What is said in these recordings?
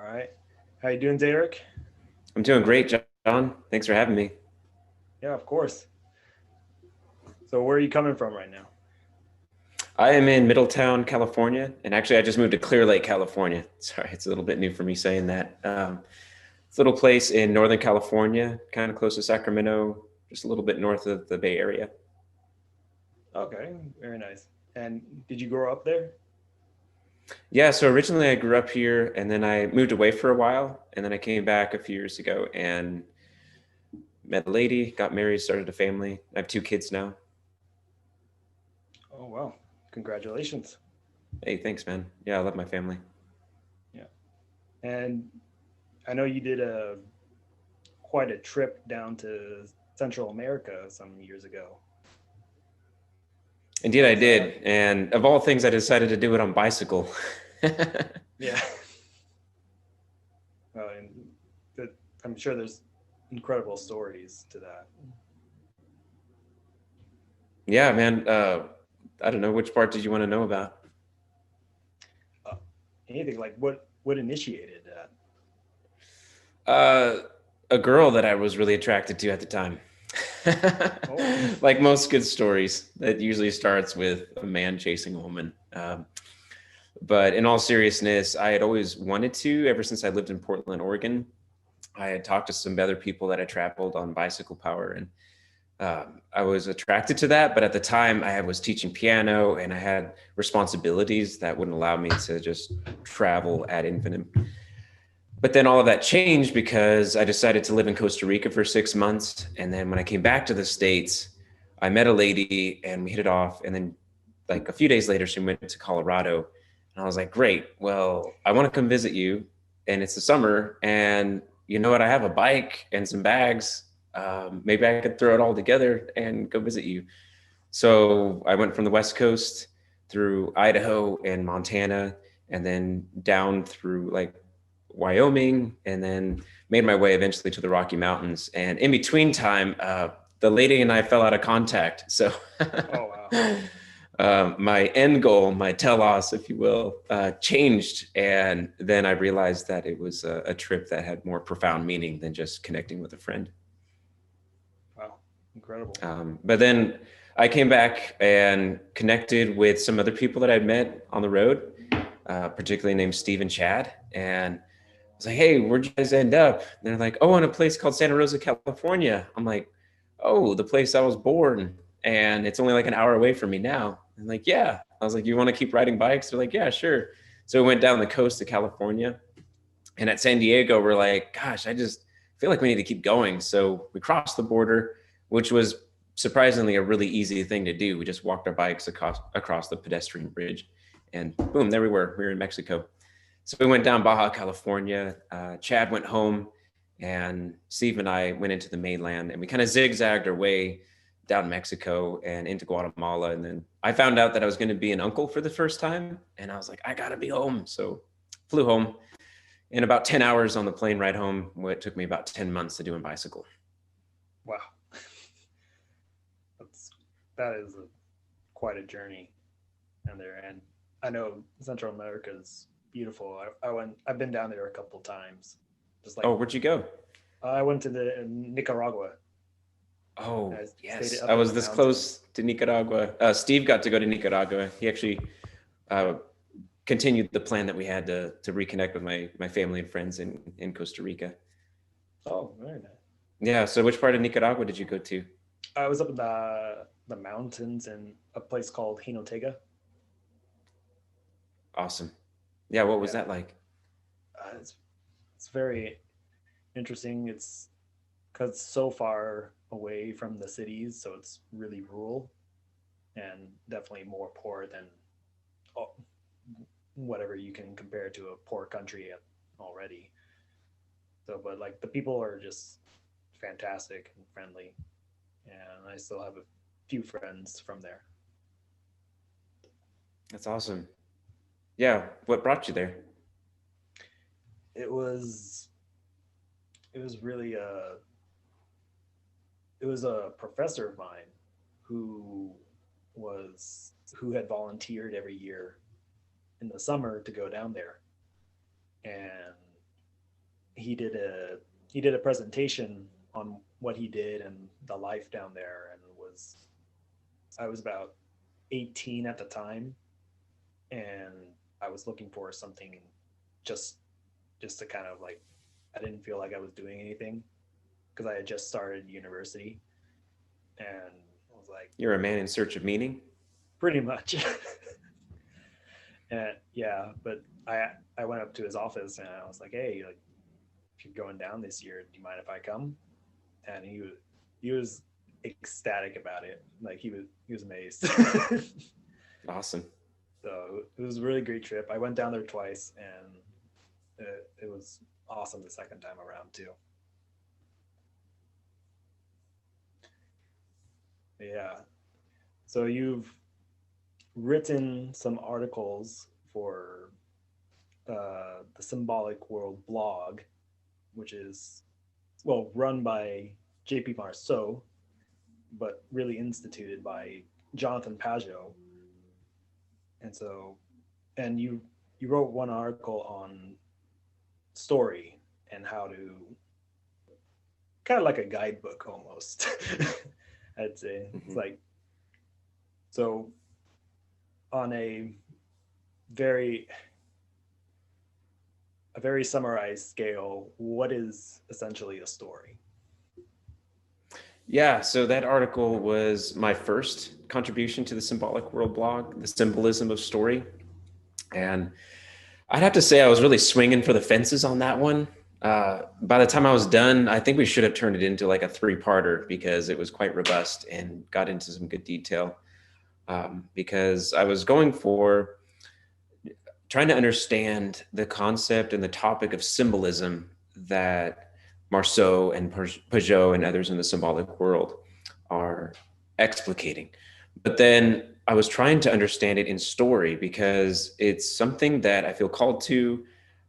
right. How you doing, Derek? I'm doing great, John. Thanks for having me. Yeah, of course. So where are you coming from right now? I am in Middletown, California, and actually, I just moved to Clear Lake, California. Sorry, it's a little bit new for me saying that. It's a little place in Northern California, kind of close to Sacramento, just a little bit north of the Bay Area. Okay, very nice. And did you grow up there? Yeah, so originally I grew up here, and then I moved away for a while, and then I came back a few years ago and met a lady, got married, started a family. I have two kids now. Oh, wow. Congratulations. Hey, thanks, man. Yeah, I love my family. Yeah. And I know you did a quite a trip down to Central America some years ago. Indeed, How I was that? did. And of all things, I decided to do it on bicycle. Yeah. And that, I'm sure there's incredible stories to that. Yeah, man. I don't know, which part did you want to know about? Uh, Anything like what initiated that? Uh, a girl that I was really attracted to at the time. Oh, Like most good stories, that usually starts with a man chasing a woman. But in all seriousness, I had always wanted to ever since I lived in Portland, Oregon. I had talked to some other people that had traveled on bicycle power, and I was attracted to that. But at the time, I was teaching piano and I had responsibilities that wouldn't allow me to just travel ad infinitum. But then all of that changed because I decided to live in Costa Rica for 6 months. And then when I came back to the States, I met a lady and we hit it off. And then, like a few days later, she went to Colorado. And I was like, great. Well, I want to come visit you. And it's the summer. And you know what? I have a bike and some bags. Maybe I could throw it all together and go visit you. So I went from the West Coast through Idaho and Montana, and then down through like Wyoming, and then made my way eventually to the Rocky Mountains. And in between time, the lady and I fell out of contact. So oh wow. my end goal, my telos, if you will, changed. And then I realized that it was a trip that had more profound meaning than just connecting with a friend. Wow. Incredible. But then I came back and connected with some other people that I'd met on the road, particularly named Steve and Chad. And I was like, hey, where'd you guys end up? And they're like, oh, in a place called Santa Rosa, California. I'm like, oh, the place I was born. And it's only like an hour away from me now. And like, yeah. I was like, you want to keep riding bikes? They're like, yeah, sure. So we went down the coast of California. And at San Diego, we're like, gosh, I just feel like we need to keep going. So we crossed the border, which was surprisingly a really easy thing to do. We just walked our bikes across the pedestrian bridge, and boom, there we were. We were in Mexico. So we went down Baja California. Chad went home, and Steve and I went into the mainland, and we kind of zigzagged our way down Mexico and into Guatemala. And then I found out that I was going to be an uncle for the first time, and I was like, I gotta be home. So flew home in about 10 hours on the plane ride home. It took me about 10 months to do in bicycle. Wow. That's that is quite a journey down there. And I know Central America is beautiful. I've been down there a couple of times. Just like Oh, where'd you go? I went to the Nicaragua. Oh, I stayed yes. I up in was the this close mountains. to Nicaragua. Steve got to go to Nicaragua. He actually uh, continued the plan that we had to reconnect with my family and friends in Costa Rica. Oh, very nice. Yeah. So which part of Nicaragua did you go to? I was up in the mountains in a place called Jinotega. Awesome. Yeah. What was Yeah, that like? it's very interesting. It's because it's so far away from the cities, so it's really rural and definitely more poor than oh, whatever you can compare to a poor country already. So, but like the people are just fantastic and friendly, and I still have a few friends from there. That's awesome. Yeah. What brought you there? It was it was really it was a professor of mine who who had volunteered every year in the summer to go down there, and he did a presentation on what he did and the life down there, and I was about 18 at the time, and I was looking for something just to kind of like, I didn't feel like I was doing anything because I had just started university, and I was like, You're a man in search of meaning. pretty much. And yeah, but I went up to his office and I was like, hey, like, if you're going down this year, do you mind if I come? And he was ecstatic about it. Like he was amazed. Awesome. So it was a really great trip. I went down there twice, and it was awesome the second time around too. Yeah. So you've written some articles for the Symbolic World Blog, which is, well, run by J.P. Marceau, but really instituted by Jonathan Pajot. And so, and you wrote one article on story and how to, kind of like a guidebook almost. I'd say it's Mm-hmm. like, so on very a very summarized scale, what is essentially a story? Yeah, so that article was my first contribution to the Symbolic World blog, the Symbolism of Story. And I'd have to say I was really swinging for the fences on that one. By the time I was done, I think we should have turned it into like a three-parter because it was quite robust and got into some good detail. Because I was going for trying to understand the concept and the topic of symbolism that Marceau and Pajot and others in the symbolic world are explicating. But then I was trying to understand it in story because it's something that I feel called to.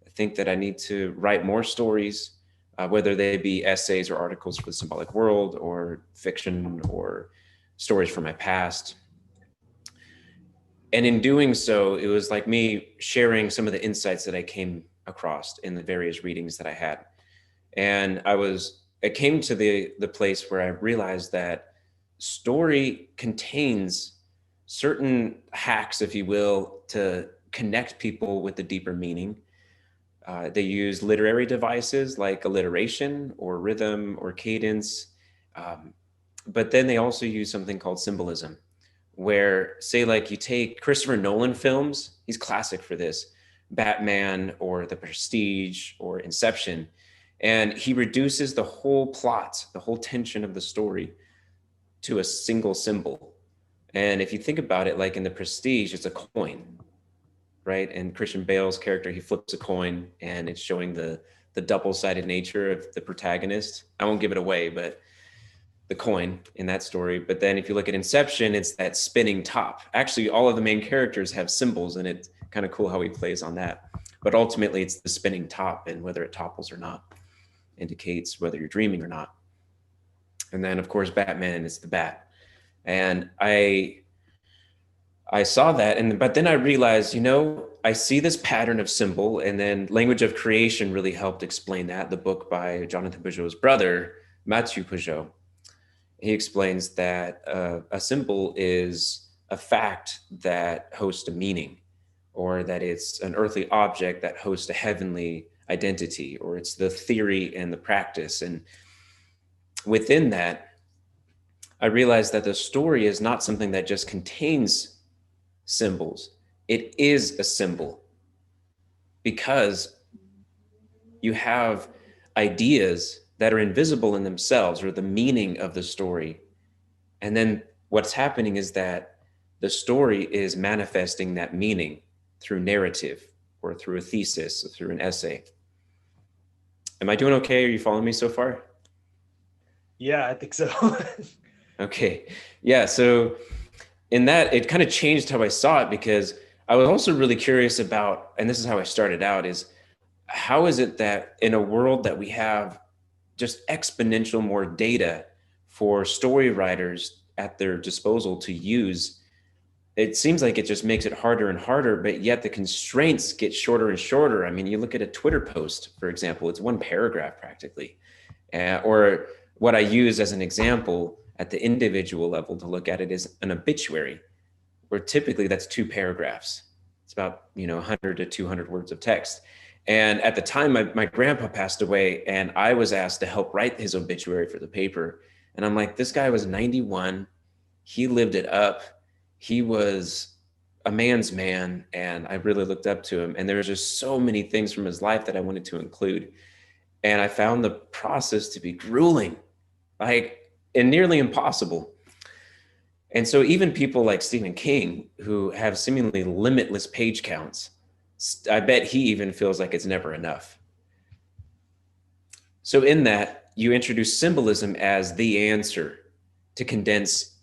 I think that I need to write more stories, whether they be essays or articles for the symbolic world or fiction or stories from my past. And in doing so, it was like me sharing some of the insights that I came across in the various readings that I had. And it came to the place where I realized that story contains certain hacks, if you will, to connect people with the deeper meaning. They use literary devices like alliteration or rhythm or cadence. Um, but then they also use something called symbolism, where, say, like you take Christopher Nolan films, he's classic for this, Batman or The Prestige or Inception, and he reduces the whole plot, the whole tension of the story to a single symbol. And if you think about it, like in The Prestige, it's a coin, right? And Christian Bale's character, he flips a coin and it's showing the double-sided nature of the protagonist. I won't give it away, but the coin in that story. But then if you look at Inception, it's that spinning top. Actually, all of the main characters have symbols, and it's kind of cool how he plays on that. But ultimately, it's the spinning top, and whether it topples or not indicates whether you're dreaming or not. And then, of course, Batman is the bat. And I saw that, and but then I realized, I see this pattern of symbol, and then Language of Creation really helped explain that. The book by Jonathan Pajot's brother, Matthew Pajot. He explains that a symbol is a fact that hosts a meaning, or that it's an earthly object that hosts a heavenly identity, or it's the theory and the practice. And within that, I realized that the story is not something that just contains symbols. It is a symbol because you have ideas that are invisible in themselves, or the meaning of the story. And then what's happening is that the story is manifesting that meaning through narrative or through a thesis or through an essay. Am I doing okay? Are you following me so far? Yeah, I think so. Okay. Yeah. So in that, it kind of changed how I saw it, because I was also really curious about, and this is how I started out, is how is it that in a world that we have just exponential more data for story writers at their disposal to use, it seems like it just makes it harder and harder, but yet the constraints get shorter and shorter. I mean, you look at a Twitter post, for example, it's one paragraph practically. Or what I use as an example at the individual level to look at it is an obituary, where typically that's 2 paragraphs. It's about, 100 to 200 words of text. And at the time, my grandpa passed away, and I was asked to help write his obituary for the paper. And I'm like, this guy was 91. He lived it up. He was a man's man, and I really looked up to him. And there were just so many things from his life that I wanted to include. And I found the process to be grueling, and nearly impossible. And so even people like Stephen King, who have seemingly limitless page counts, I bet he even feels like it's never enough. So in that, you introduce symbolism as the answer to condense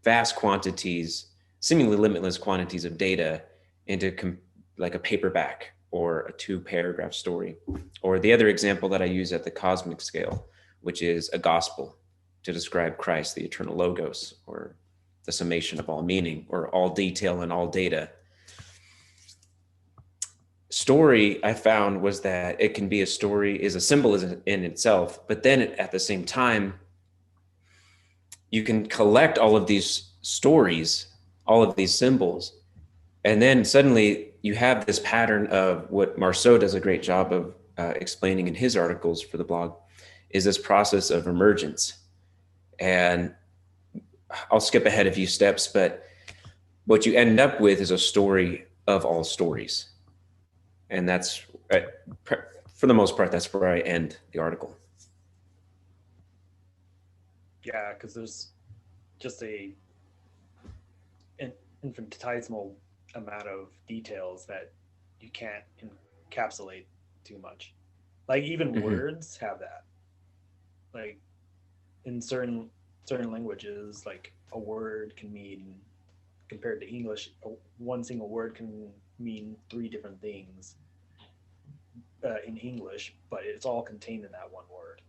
vast quantities, seemingly limitless quantities of data into like a paperback or a 2-paragraph story. Or the other example that I use at the cosmic scale, which is a gospel to describe Christ, the eternal logos, or the summation of all meaning, or all detail and all data. Story, I found, was that it can be a story, is a symbolism in itself, but then at the same time, you can collect all of these stories, all of these symbols, and then suddenly you have this pattern of what Marceau does a great job of explaining in his articles for the blog, is this process of emergence. And I'll skip ahead a few steps, but what you end up with is a story of all stories. And that's, for the most part, that's where I end the article. Yeah, because there's just an infinitesimal amount of details that you can't encapsulate too much. Like even words have that. Like in certain languages, like a word can mean, compared to English, one single word can mean 3 different things in English, but it's all contained in that one word.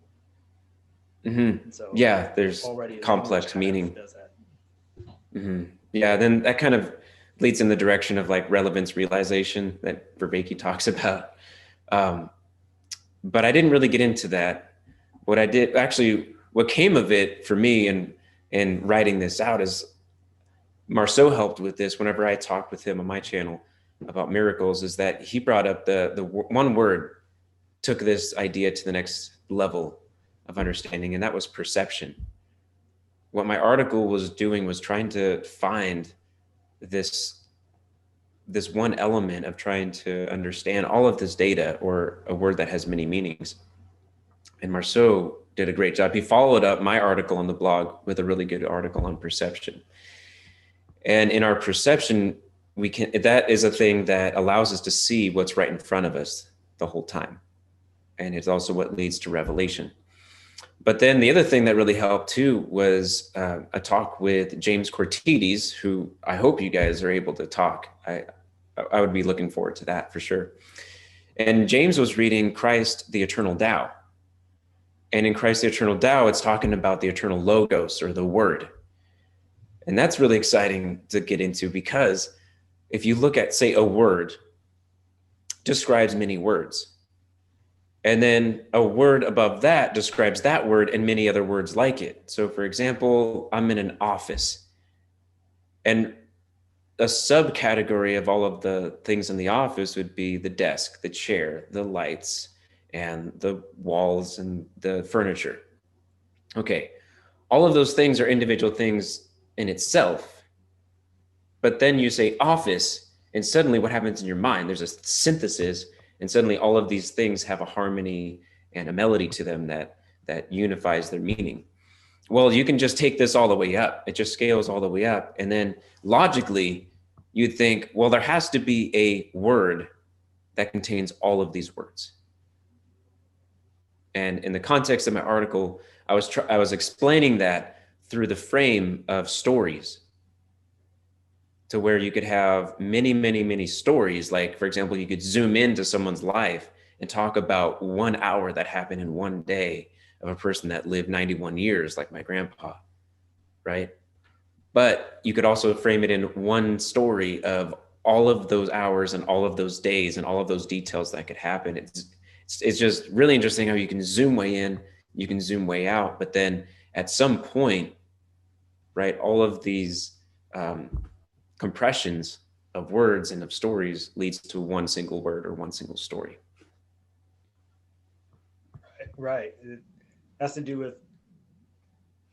Mm-hmm. So yeah, there's complex meaning. Does that. Mm-hmm. Yeah, then that kind of leads in the direction of like relevance realization that Vervaeke talks about. But I didn't really get into that. What I did, actually, what came of it for me in writing this out is Marceau helped with this whenever I talked with him on my channel about miracles, is that he brought up the one word took this idea to the next level of understanding, and that was perception. What my article was doing was trying to find this one element of trying to understand all of this data, or a word that has many meanings. And Marceau did a great job. He followed up my article on the blog with a really good article on perception. And in our perception, that is a thing that allows us to see what's right in front of us the whole time. And it's also what leads to revelation. But then the other thing that really helped too was a talk with James Cortides, who I hope you guys are able to talk. I would be looking forward to that for sure. And James was reading Christ, the Eternal Tao. And in Christ, the Eternal Tao, it's talking about the eternal logos, or the word. And that's really exciting to get into, because if you look at, say, a word describes many words. And then a word above that describes that word and many other words like it. So for example, I'm in an office, and a subcategory of all of the things in the office would be the desk, the chair, the lights, and the walls and the furniture. Okay, all of those things are individual things in itself. But then you say office, and suddenly what happens in your mind? There's a synthesis, and suddenly all of these things have a harmony and a melody to them that unifies their meaning. Well, you can just take this all the way up. It just scales all the way up. And then logically, you'd think, well, there has to be a word that contains all of these words. And in the context of my article, I was explaining that through the frame of stories, to where you could have many, many, many stories. Like, for example, you could zoom into someone's life and talk about 1 hour that happened in one day of a person that lived 91 years, like my grandpa, right? But you could also frame it in one story of all of those hours and all of those days and all of those details that could happen. It's just really interesting how you can zoom way in, you can zoom way out, but then at some point, right, all of these compressions of words and of stories leads to one single word or one single story. Right. It has to do with,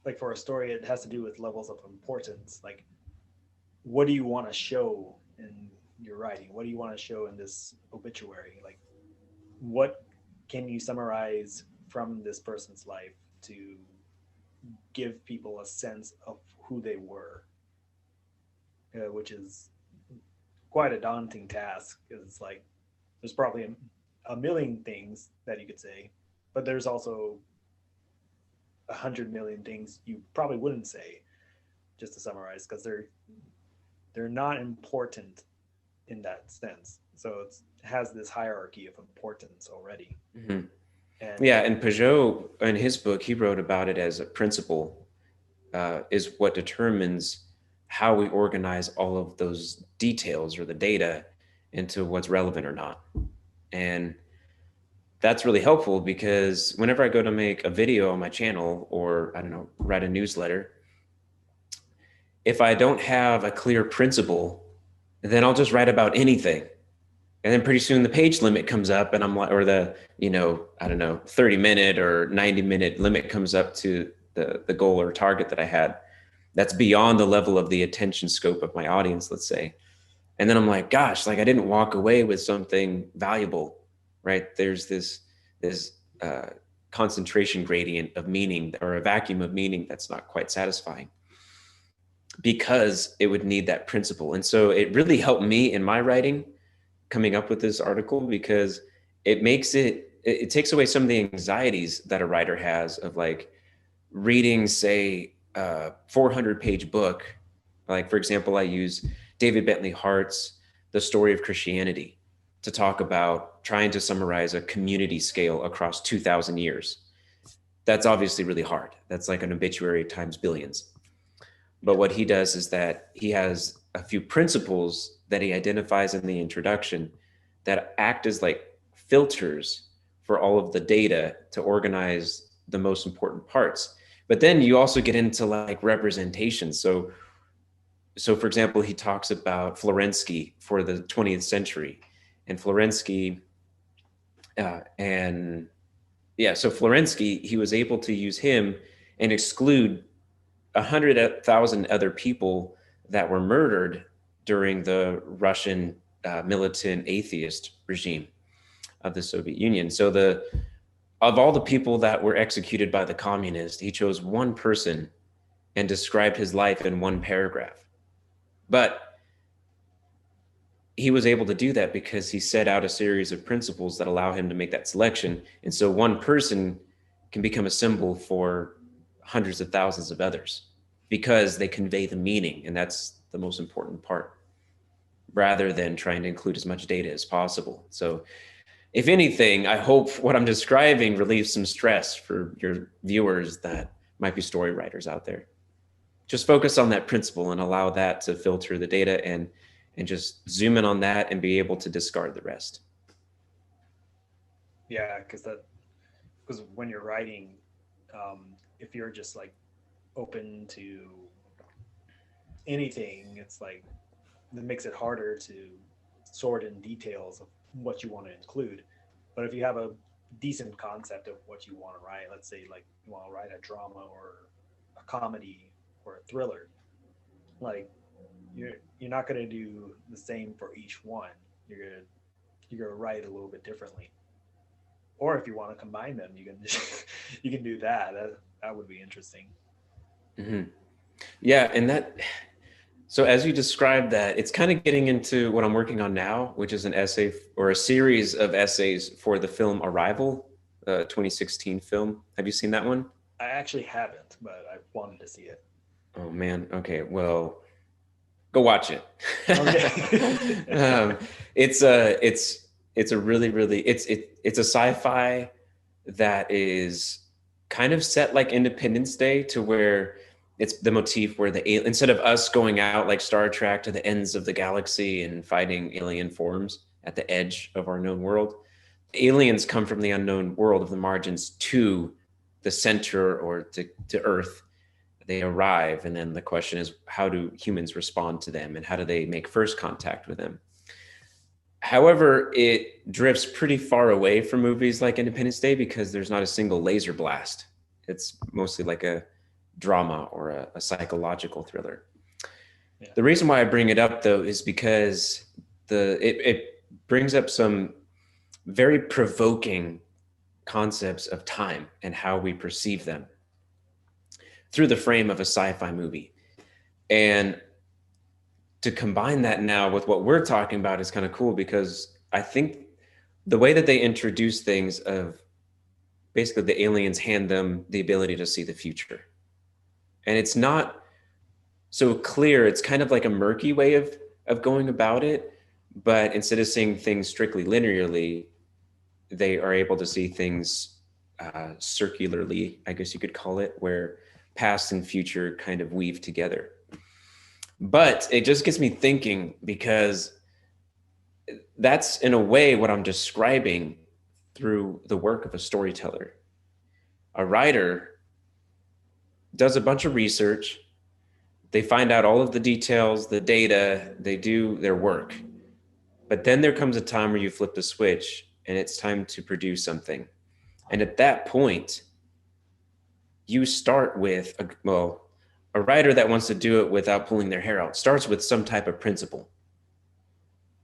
like, for a story, it has to do with levels of importance. Like, what do you want to show in your writing? What do you want to show in this obituary? Like, what can you summarize from this person's life to give people a sense of who they were, which is quite a daunting task. Because it's like there's probably a million things that you could say, but there's also 100 million things you probably wouldn't say, just to summarize, because they're not important in that sense. So it has this hierarchy of importance already. Mm-hmm. And yeah, and Peugeot, in his book, he wrote about it as a principle is what determines how we organize all of those details or the data into what's relevant or not. And that's really helpful because whenever I go to make a video on my channel or, I don't know, write a newsletter, if I don't have a clear principle, then I'll just write about anything. And then pretty soon the page limit comes up and I'm like, or the, I don't know, 30-minute or 90-minute limit comes up to the goal or target that I had. That's beyond the level of the attention scope of my audience, let's say. And then I'm like, gosh, like I didn't walk away with something valuable, right? There's this concentration gradient of meaning or a vacuum of meaning that's not quite satisfying because it would need that principle. And so it really helped me in my writing coming up with this article because it makes it takes away some of the anxieties that a writer has of like reading, say, a 400-page book. Like, for example, I use David Bentley Hart's The Story of Christianity to talk about trying to summarize a community scale across 2,000 years. That's obviously really hard. That's like an obituary times billions. But what he does is that he has a few principles that he identifies in the introduction that act as like filters for all of the data to organize the most important parts. But then you also get into like representation. So for example, he talks about Florensky for the 20th century and Florensky so Florensky, he was able to use him and exclude 100,000 other people that were murdered during the Russian militant atheist regime of the Soviet Union. So of all the people that were executed by the communists, he chose one person and described his life in one paragraph. But he was able to do that because he set out a series of principles that allow him to make that selection. And so one person can become a symbol for hundreds of thousands of others because they convey the meaning. And that's the most important part, rather than trying to include as much data as possible. So if anything, I hope what I'm describing relieves some stress for your viewers that might be story writers out there. Just focus on that principle and allow that to filter the data and just zoom in on that and be able to discard the rest. Yeah, because when you're writing, if you're just like open to anything, it's like it makes it harder to sort in details of what you want to include. But if you have a decent concept of what you want to write, let's say like you want to write a drama or a comedy or a thriller, like you're not going to do the same for each one. You're gonna write a little bit differently. Or if you want to combine them, you can you can do that. That would be interesting. Mm-hmm. Yeah, and so as you described that, it's kind of getting into what I'm working on now, which is an essay or a series of essays for the film Arrival, 2016 film. Have you seen that one? I actually haven't, but I wanted to see it. Oh man. Okay. Well, go watch it. Okay. It's a really it's a sci-fi that is kind of set like Independence Day, to where it's the motif where instead of us going out like Star Trek to the ends of the galaxy and fighting alien forms at the edge of our known world, aliens come from the unknown world of the margins to the center or to Earth. They arrive, and then the question is, how do humans respond to them, and how do they make first contact with them? However, it drifts pretty far away from movies like Independence Day because there's not a single laser blast. It's mostly like a drama or a psychological thriller. Yeah. The reason why I bring it up, though, is because it brings up some very provoking concepts of time and how we perceive them through the frame of a sci-fi movie. And to combine that now with what we're talking about is kind of cool, because I think the way that they introduce things of basically the aliens hand them the ability to see the future. And it's not so clear. It's kind of like a murky way of going about it. But instead of seeing things strictly linearly, they are able to see things circularly, I guess you could call it, where past and future kind of weave together. But it just gets me thinking, because that's in a way what I'm describing through the work of a storyteller. A writer does a bunch of research. They find out all of the details, the data, they do their work. But then there comes a time where you flip the switch and it's time to produce something. And at that point, you start with, a writer that wants to do it without pulling their hair out starts with some type of principle.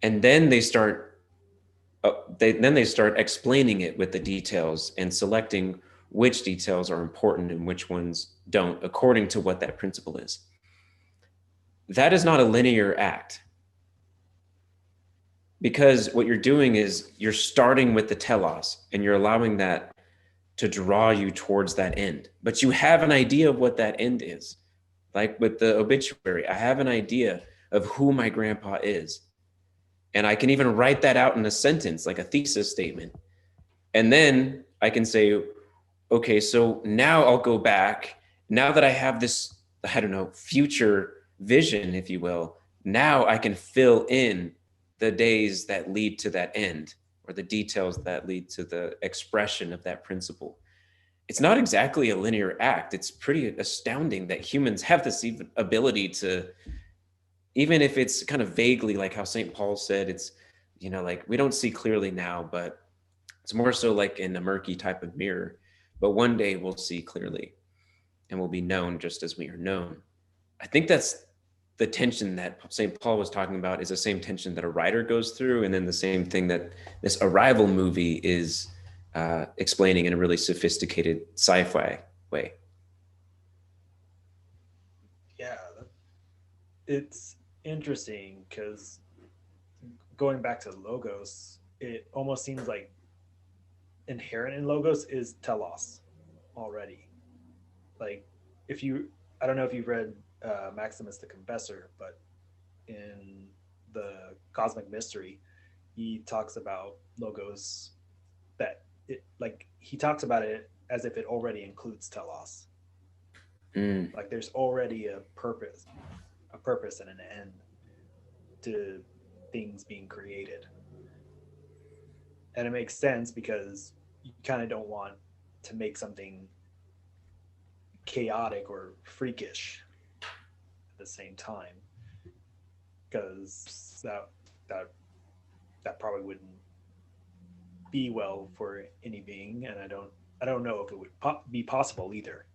And then they start explaining it with the details and selecting which details are important and which ones don't, according to what that principle is. That is not a linear act. Because what you're doing is you're starting with the telos and you're allowing that to draw you towards that end. But you have an idea of what that end is. Like with the obituary, I have an idea of who my grandpa is. And I can even write that out in a sentence, like a thesis statement. And then I can say, okay, so now I'll go back. Now that I have this, future vision, if you will, now I can fill in the days that lead to that end, or the details that lead to the expression of that principle. It's not exactly a linear act. It's pretty astounding that humans have this ability to, even if it's kind of vaguely, like how St. Paul said, it's, like we don't see clearly now, but it's more so like in a murky type of mirror. But one day we'll see clearly and we'll be known just as we are known. I think that's the tension that St. Paul was talking about, is the same tension that a writer goes through, and then the same thing that this Arrival movie is explaining in a really sophisticated sci-fi way. Yeah, it's interesting because going back to Logos, it almost seems like inherent in Logos is telos already. Like I don't know if you've read Maximus the Confessor, but in the Cosmic Mystery, he talks about Logos, that he talks about it as if it already includes telos. Like there's already a purpose and an end to things being created. And it makes sense because you kind of don't want to make something chaotic or freakish at the same time, because that probably wouldn't be well for any being, and I don't know if it would be possible either.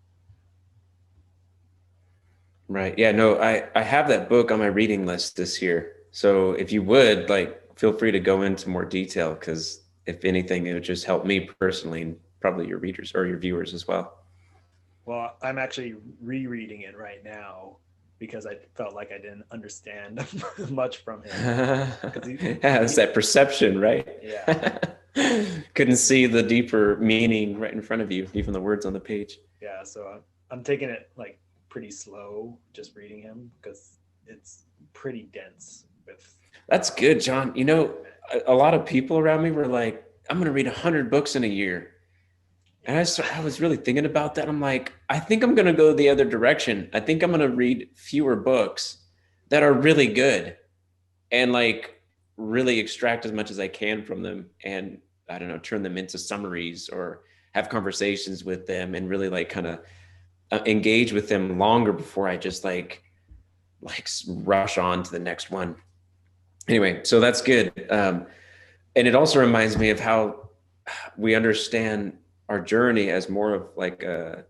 Right. Yeah, no, I have that book on my reading list this year. So if you would, feel free to go into more detail, because if anything, it would just help me personally, and probably your readers or your viewers as well. Well, I'm actually rereading it right now because I felt like I didn't understand much from him. Yeah, it's that perception, right? Yeah. Couldn't see the deeper meaning right in front of you, even the words on the page. Yeah, so I'm taking it pretty slow, just reading him, because it's pretty dense. That's good, John. A lot of people around me were like, I'm going to read 100 books in a year. And Yeah. I was really thinking about that. I'm like, I think I'm going to go the other direction. I think I'm going to read fewer books that are really good and like really extract as much as I can from them, and I don't know, turn them into summaries or have conversations with them and really like kind of engage with them longer before I just like rush on to the next one. Anyway, so that's good. And it also reminds me of how we understand our journey as more of like a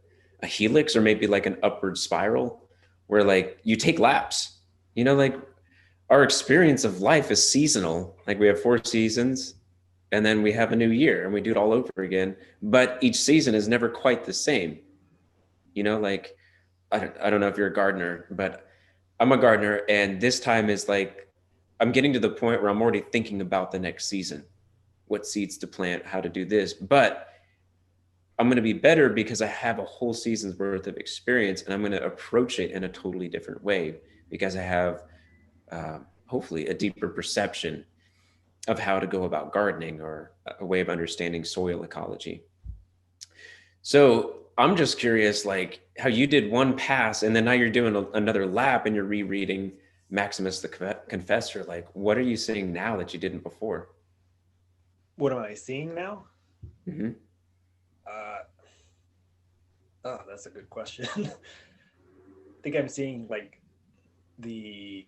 helix or maybe like an upward spiral where like you take laps, like our experience of life is seasonal. Like we have 4 seasons and then we have a new year and we do it all over again. But each season is never quite the same. Like I don't know if you're a gardener, but I'm a gardener, and this time is like I'm getting to the point where I'm already thinking about the next season, what seeds to plant, how to do this. But I'm going to be better because I have a whole season's worth of experience, and I'm going to approach it in a totally different way because I have hopefully a deeper perception of how to go about gardening or a way of understanding soil ecology. So I'm just curious, like how you did one pass and then now you're doing another lap and you're rereading Maximus the Confessor. Like, what are you seeing now that you didn't before? What am I seeing now? Mm-hmm. Uh, oh, that's a good question. I think I'm seeing like the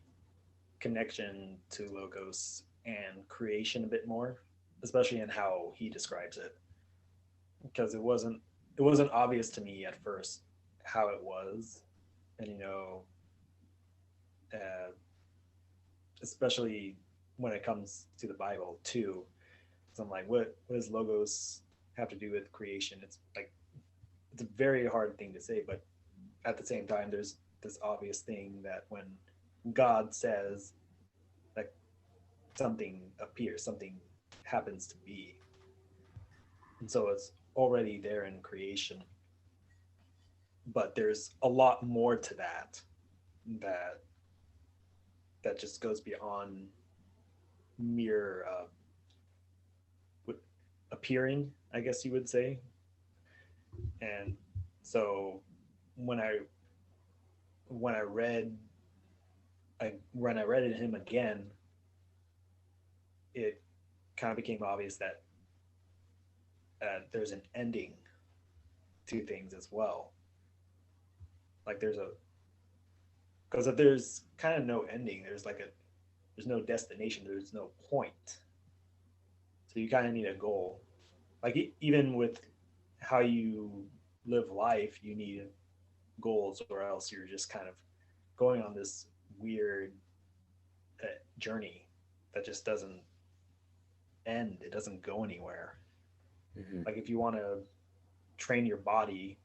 connection to logos and creation a bit more, especially in how he describes it, because it wasn't obvious to me at first how it was, and uh, especially when it comes to the Bible too. So I'm like, what does logos have to do with creation? It's like it's a very hard thing to say, but at the same time, there's this obvious thing that when God says that something appears, something happens to be, and so it's already there in creation. But there's a lot more to that that just goes beyond mere appearing, I guess you would say. And so when I when I read when I read it him again, it kind of became obvious that there's an ending to things as well. Like there's a because if there's kind of no ending, there's no destination, there's no point. So you kind of need a goal. Like even with how you live life, you need goals, or else you're just kind of going on this weird journey that just doesn't end. It doesn't go anywhere. Mm-hmm. Like if you want to train your body,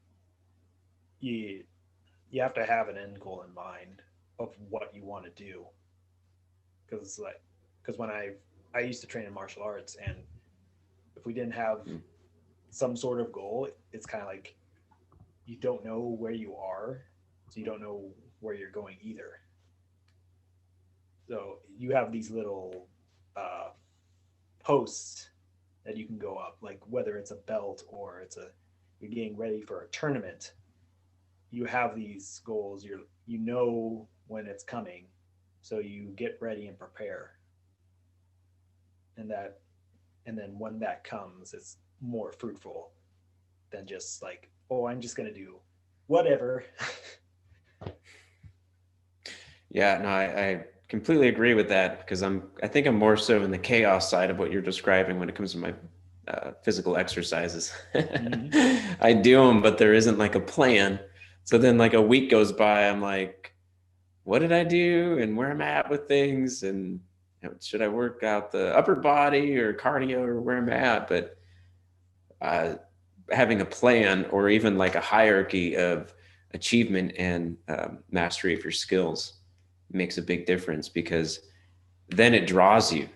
you you have to have an end goal in mind of what you want to do. Because when I used to train in martial arts, and if we didn't have Mm-hmm. some sort of goal, it's kind of like you don't know where you are, so you don't know where you're going either. So you have these little uh, posts that you can go up, like whether it's a belt or you're getting ready for a tournament. You have these goals. You know when it's coming, so you get ready and prepare, and then when that comes, it's more fruitful than just like, oh, I'm just gonna do whatever. Yeah, no, I completely agree with that because I think I'm more so in the chaos side of what you're describing when it comes to my physical exercises. Mm-hmm. I do them, but there isn't like a plan. So then like a week goes by, I'm like, what did I do and where am I at with things? And should I work out the upper body or cardio or where am I at? But uh, having a plan or even like a hierarchy of achievement and mastery of your skills makes a big difference because then it draws you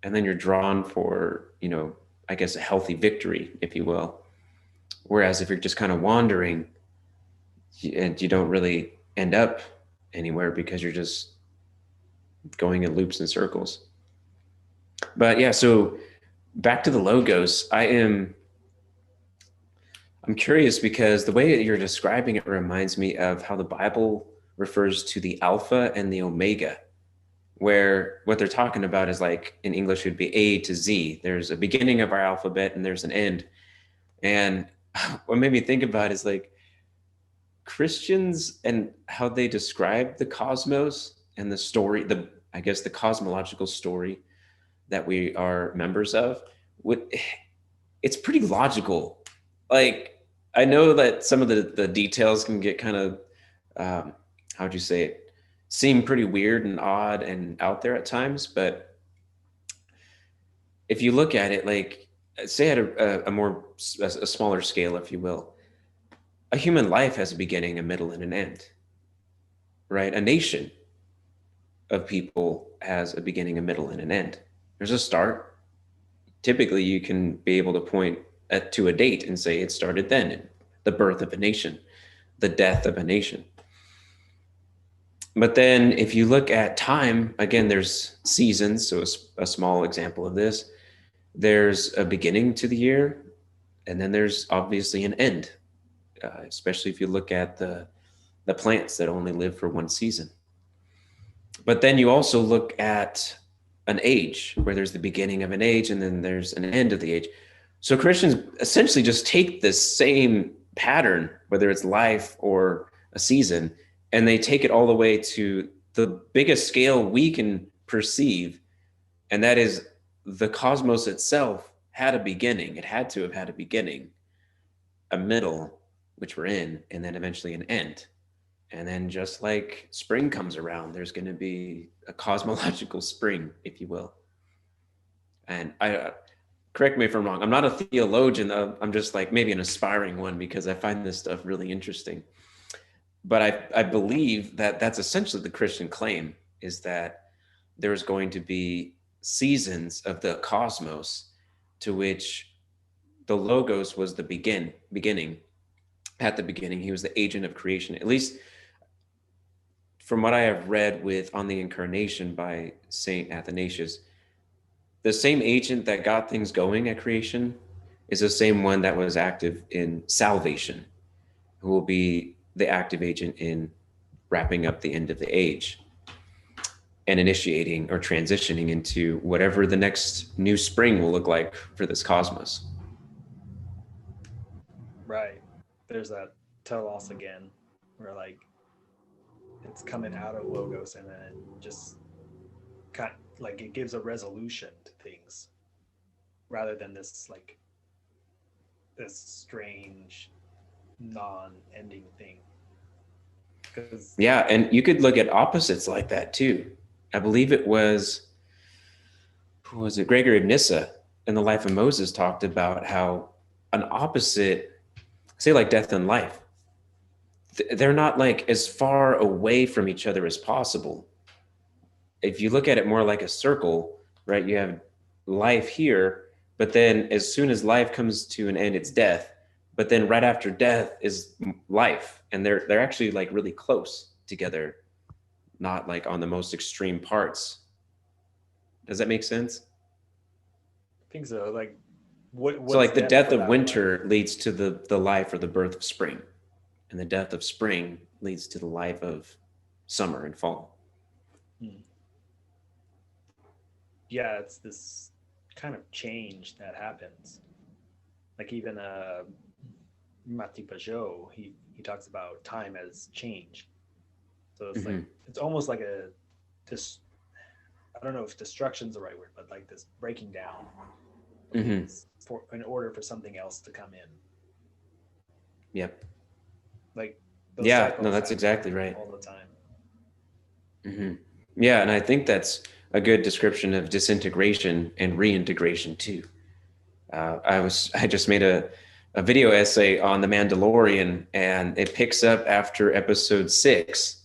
and then you're drawn for, I guess a healthy victory, if you will. Whereas if you're just kind of wandering and you don't really end up anywhere because you're just going in loops and circles. But yeah, so back to the logos. I'm curious because the way that you're describing it reminds me of how the Bible refers to the Alpha and the Omega, where what they're talking about is like in English would be A to Z. There's a beginning of our alphabet and there's an end. And what made me think about is like Christians and how they describe the cosmos and the story, I guess the cosmological story that we are members of. Would It's pretty logical. Like, I know that some of the details can get kind of, how would you say it, seem pretty weird and odd and out there at times. But if you look at it, like, say at a smaller scale, if you will, a human life has a beginning, a middle, and an end, right? A nation of people has a beginning, a middle, and an end. There's a start. Typically, you can be able to point to a date and say it started then, the birth of a nation, the death of a nation. But then if you look at time, again, there's seasons. So a small example of this, there's a beginning to the year, and then there's obviously an end, especially if you look at the plants that only live for one season. But then you also look at an age where there's the beginning of an age and then there's an end of the age. So Christians essentially just take this same pattern, whether it's life or a season, and they take it all the way to the biggest scale we can perceive. And that is the cosmos itself had a beginning. It had to have had a beginning, a middle, which we're in, and then eventually an end. And then just like spring comes around, there's going to be a cosmological spring, if you will. And correct me if I'm wrong, I'm not a theologian. I'm just like maybe an aspiring one because I find this stuff really interesting. But I believe that that's essentially the Christian claim, is that there's going to be seasons of the cosmos to which the Logos was the beginning. At the beginning, he was the agent of creation. At least from what I have read with On the Incarnation by Saint Athanasius, the same agent that got things going at creation is the same one that was active in salvation, who will be the active agent in wrapping up the end of the age and initiating or transitioning into whatever the next new spring will look like for this cosmos. Right. There's that telos again, where like it's coming out of Logos and then just kind of, like it gives a resolution to things rather than this like this strange non-ending thing. Yeah, and you could look at opposites like that too. I believe it was, who was it? Gregory of Nyssa in the Life of Moses talked about how an opposite, say like death and life, they're not like as far away from each other as possible. If you look at it more like a circle, right? You have life here, but then as soon as life comes to an end, it's death. But then right after death is life, and they're actually like really close together, not like on the most extreme parts. Does that make sense? I think so. Like so like the death of winter life? Leads to the life or the birth of spring, and the death of spring leads to the life of summer and fall. Yeah, it's this kind of change that happens. Like even Matthew McConaughey, he talks about time as change. So it's like it's almost like this. I don't know if destruction's the right word, but like this breaking down in order for something else to come in. Yep. Like yeah, no, that's exactly right. All the time. Yeah, and I think that's a good description of disintegration and reintegration too. I just made a video essay on The Mandalorian, and it picks up after episode 6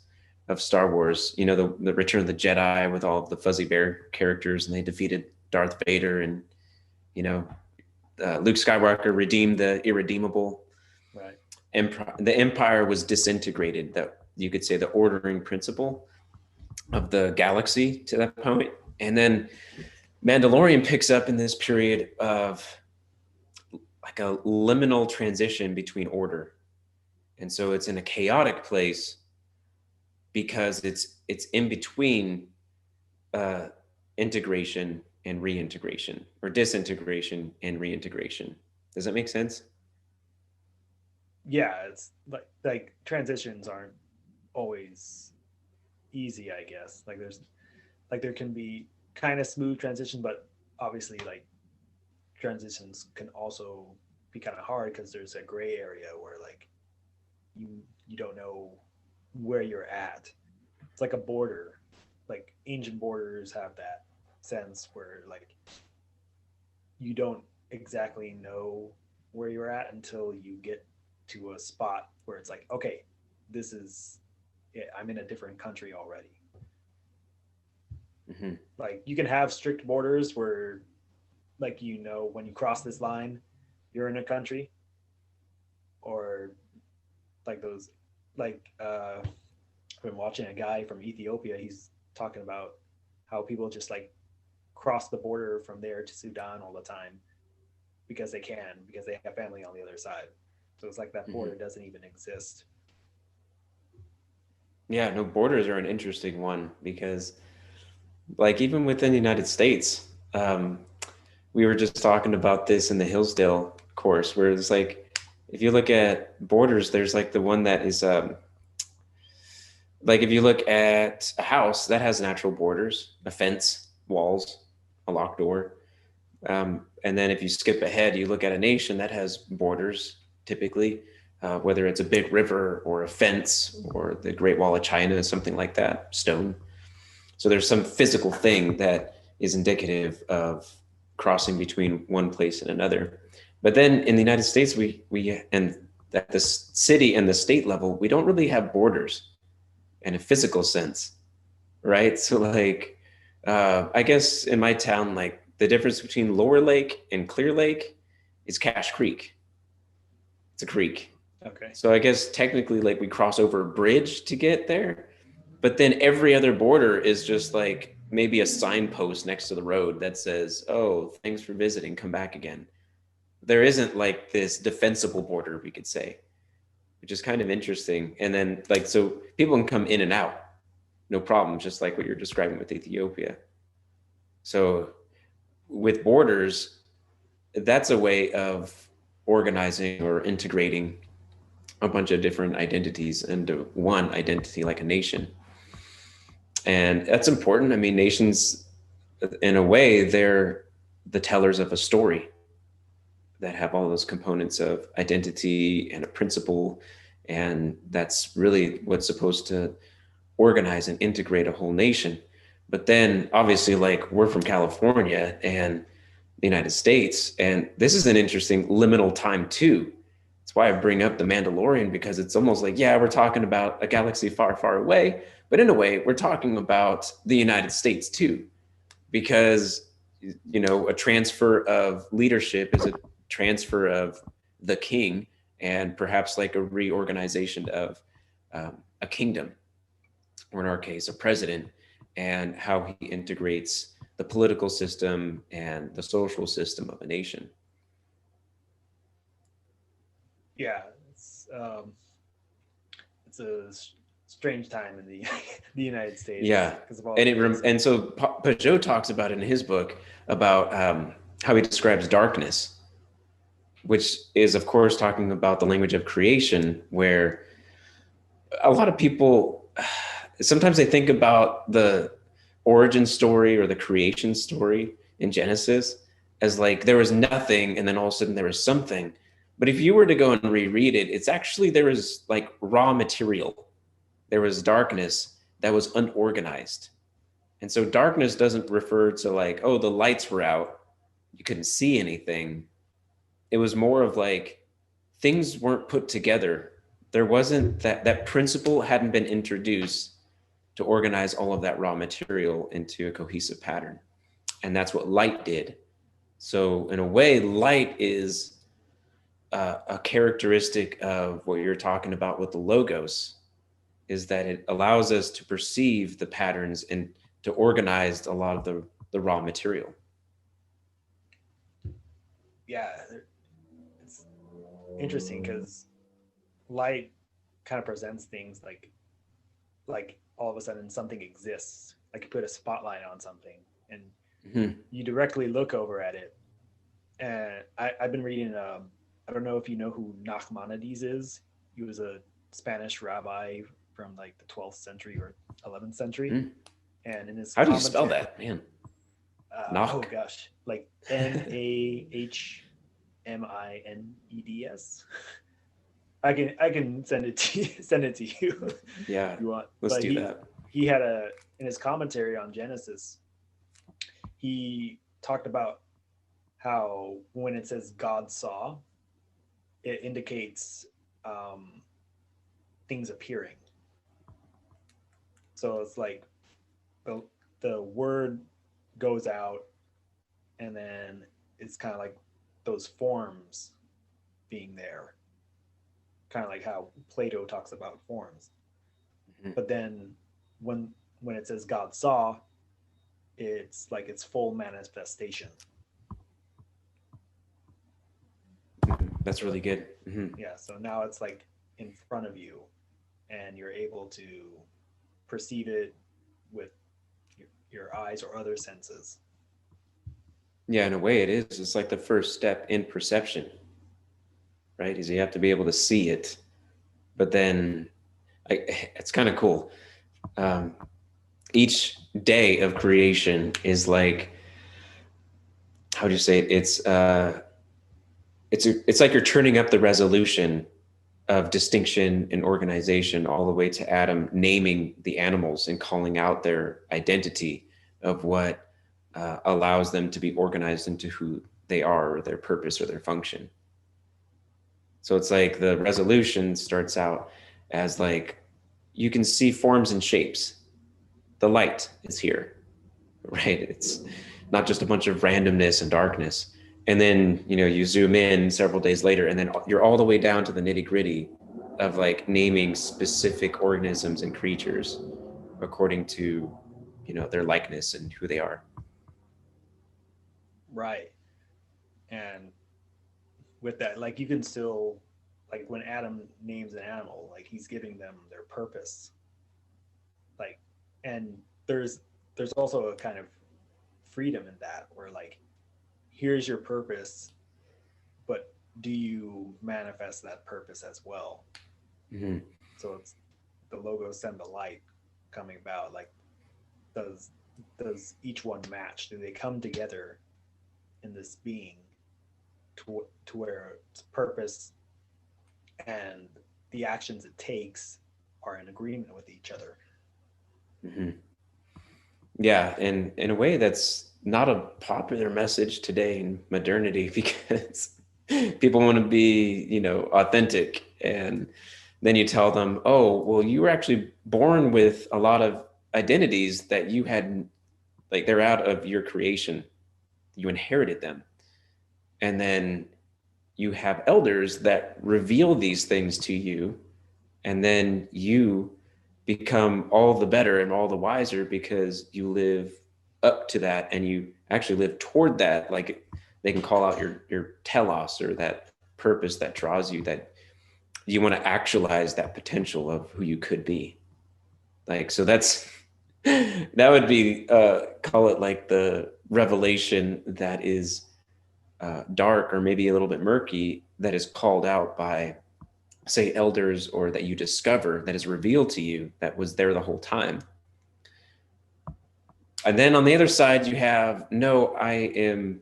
of Star Wars, you know, the Return of the Jedi with all of the Fuzzy Bear characters, and they defeated Darth Vader, and, you know, Luke Skywalker redeemed the irredeemable. Right. The Empire was disintegrated, that you could say the ordering principle of the galaxy to that point. And then Mandalorian picks up in this period of like a liminal transition between order. And so it's in a chaotic place because it's in between integration and reintegration, or disintegration and reintegration. Does that make sense? Yeah, it's like transitions aren't always easy, I guess. Like there can be kind of smooth transition, but obviously like transitions can also be kind of hard because there's a gray area where like you don't know where you're at. It's like a border. Like ancient borders have that sense where like you don't exactly know where you're at until you get to a spot where it's like, okay, this is it. I'm in a different country already. Mm-hmm. Like you can have strict borders where like when you cross this line, you're in a country, or like those like I've been watching a guy from Ethiopia. He's talking about how people just like cross the border from there to Sudan all the time because they have family on the other side. So it's like that border doesn't even exist. Yeah, no, borders are an interesting one because, like, even within the United States, we were just talking about this in the Hillsdale course, where it's like, if you look at borders, there's like the one that is, like, if you look at a house that has natural borders, a fence, walls, a locked door. And then if you skip ahead, you look at a nation that has borders, typically, whether it's a big river or a fence or the Great Wall of China, something like that, stone. So there's some physical thing that is indicative of crossing between one place and another. But then in the United States, we and at the city and the state level, we don't really have borders in a physical sense, right? So like, I guess in my town, like the difference between Lower Lake and Clear Lake is Cache Creek. It's a creek. Okay. So I guess technically like we cross over a bridge to get there, but then every other border is just like maybe a signpost next to the road that says, "Oh, thanks for visiting, come back again." There isn't like this defensible border, we could say, which is kind of interesting. And then like, so people can come in and out, no problem, just like what you're describing with Ethiopia. So with borders, that's a way of organizing or integrating a bunch of different identities into one identity, like a nation. And that's important. I mean, nations, in a way, they're the tellers of a story that have all those components of identity and a principle. And that's really what's supposed to organize and integrate a whole nation. But then obviously, like, we're from California and the United States, and this is an interesting liminal time too. That's why I bring up the Mandalorian, because it's almost like, yeah, we're talking about a galaxy far, far away, but in a way, we're talking about the United States too, because a transfer of leadership is a transfer of the king, and perhaps like a reorganization of a kingdom, or in our case, a president, and how he integrates the political system and the social system of a nation. Yeah, it's a strange time in the the United States Yeah, because of all and the things. and so Pajot talks about it in his book about how he describes darkness, which is of course talking about the language of creation, where a lot of people sometimes they think about the origin story or the creation story in Genesis as like there was nothing and then all of a sudden there was something. But if you were to go and reread it, it's actually there was like raw material. There was darkness that was unorganized. And so darkness doesn't refer to like, oh, the lights were out, you couldn't see anything. It was more of like things weren't put together. There wasn't that principle hadn't been introduced to organize all of that raw material into a cohesive pattern. And that's what light did. So in a way, light is a characteristic of what you're talking about with the logos, is that it allows us to perceive the patterns and to organize a lot of the raw material. Yeah, interesting because light kind of presents things like all of a sudden something exists, like you put a spotlight on something and Mhm. you directly look over at it. And I've been reading. I don't know if you know who Nachmanides is. He was a Spanish rabbi from like the 12th century or 11th century, Mhm. and in his How do you spell commentary, that, man? oh Knock. gosh, like Nahmanides. I can send it to you, send it to you if Yeah, you want. let's But do that. he had a in his commentary on Genesis, he talked about how when it says God saw, it indicates um, things appearing. So it's like the the word goes out, and then it's kind of like those forms being there, kind of like how Plato talks about forms. Mhm. But then when when it says God saw, it's like its full manifestation. That's So really good. Mhm. yeah, so now it's like in front of you, and you're able to perceive it with your eyes or other senses. Yeah, in a way it is. It's like the first step in perception, right? Is you have to be able to see it. But then it's kind of cool. Um, each day of creation is like, how do you say it? It's like you're turning up the resolution of distinction and organization all the way to Adam naming the animals and calling out their identity of what allows them to be organized into who they are or their purpose or their function. So it's like the resolution starts out as like you can see forms and shapes. The light is here, right? It's not just a bunch of randomness and darkness. And then, you zoom in several days later, and then you're all the way down to the nitty gritty of like naming specific organisms and creatures according to, their likeness and who they are. Right. And with that, like you can still, like when Adam names an animal, like he's giving them their purpose. Like, and there's also a kind of freedom in that where like, here's your purpose, but do you manifest that purpose as well? Mm-hmm. So it's the logos and the light coming about. Like, does does each one match? Do they come together in this being to where its purpose and the actions it takes are in agreement with each other? Mm-hmm. Yeah, and in a way, that's not a popular message today in modernity because people want to be, authentic. And then you tell them, oh, well, you were actually born with a lot of identities that you had, like they're out of your creation. You inherited them. And then you have elders that reveal these things to you. And then you become all the better and all the wiser because you live up to that and you actually live toward that. Like they can call out your telos or that purpose that draws you, that you want to actualize that potential of who you could be. Like, so that's that would be call it like the revelation that is dark or maybe a little bit murky, that is called out by, say, elders, or that you discover, that is revealed to you, that was there the whole time. And then on the other side, you have, no, I am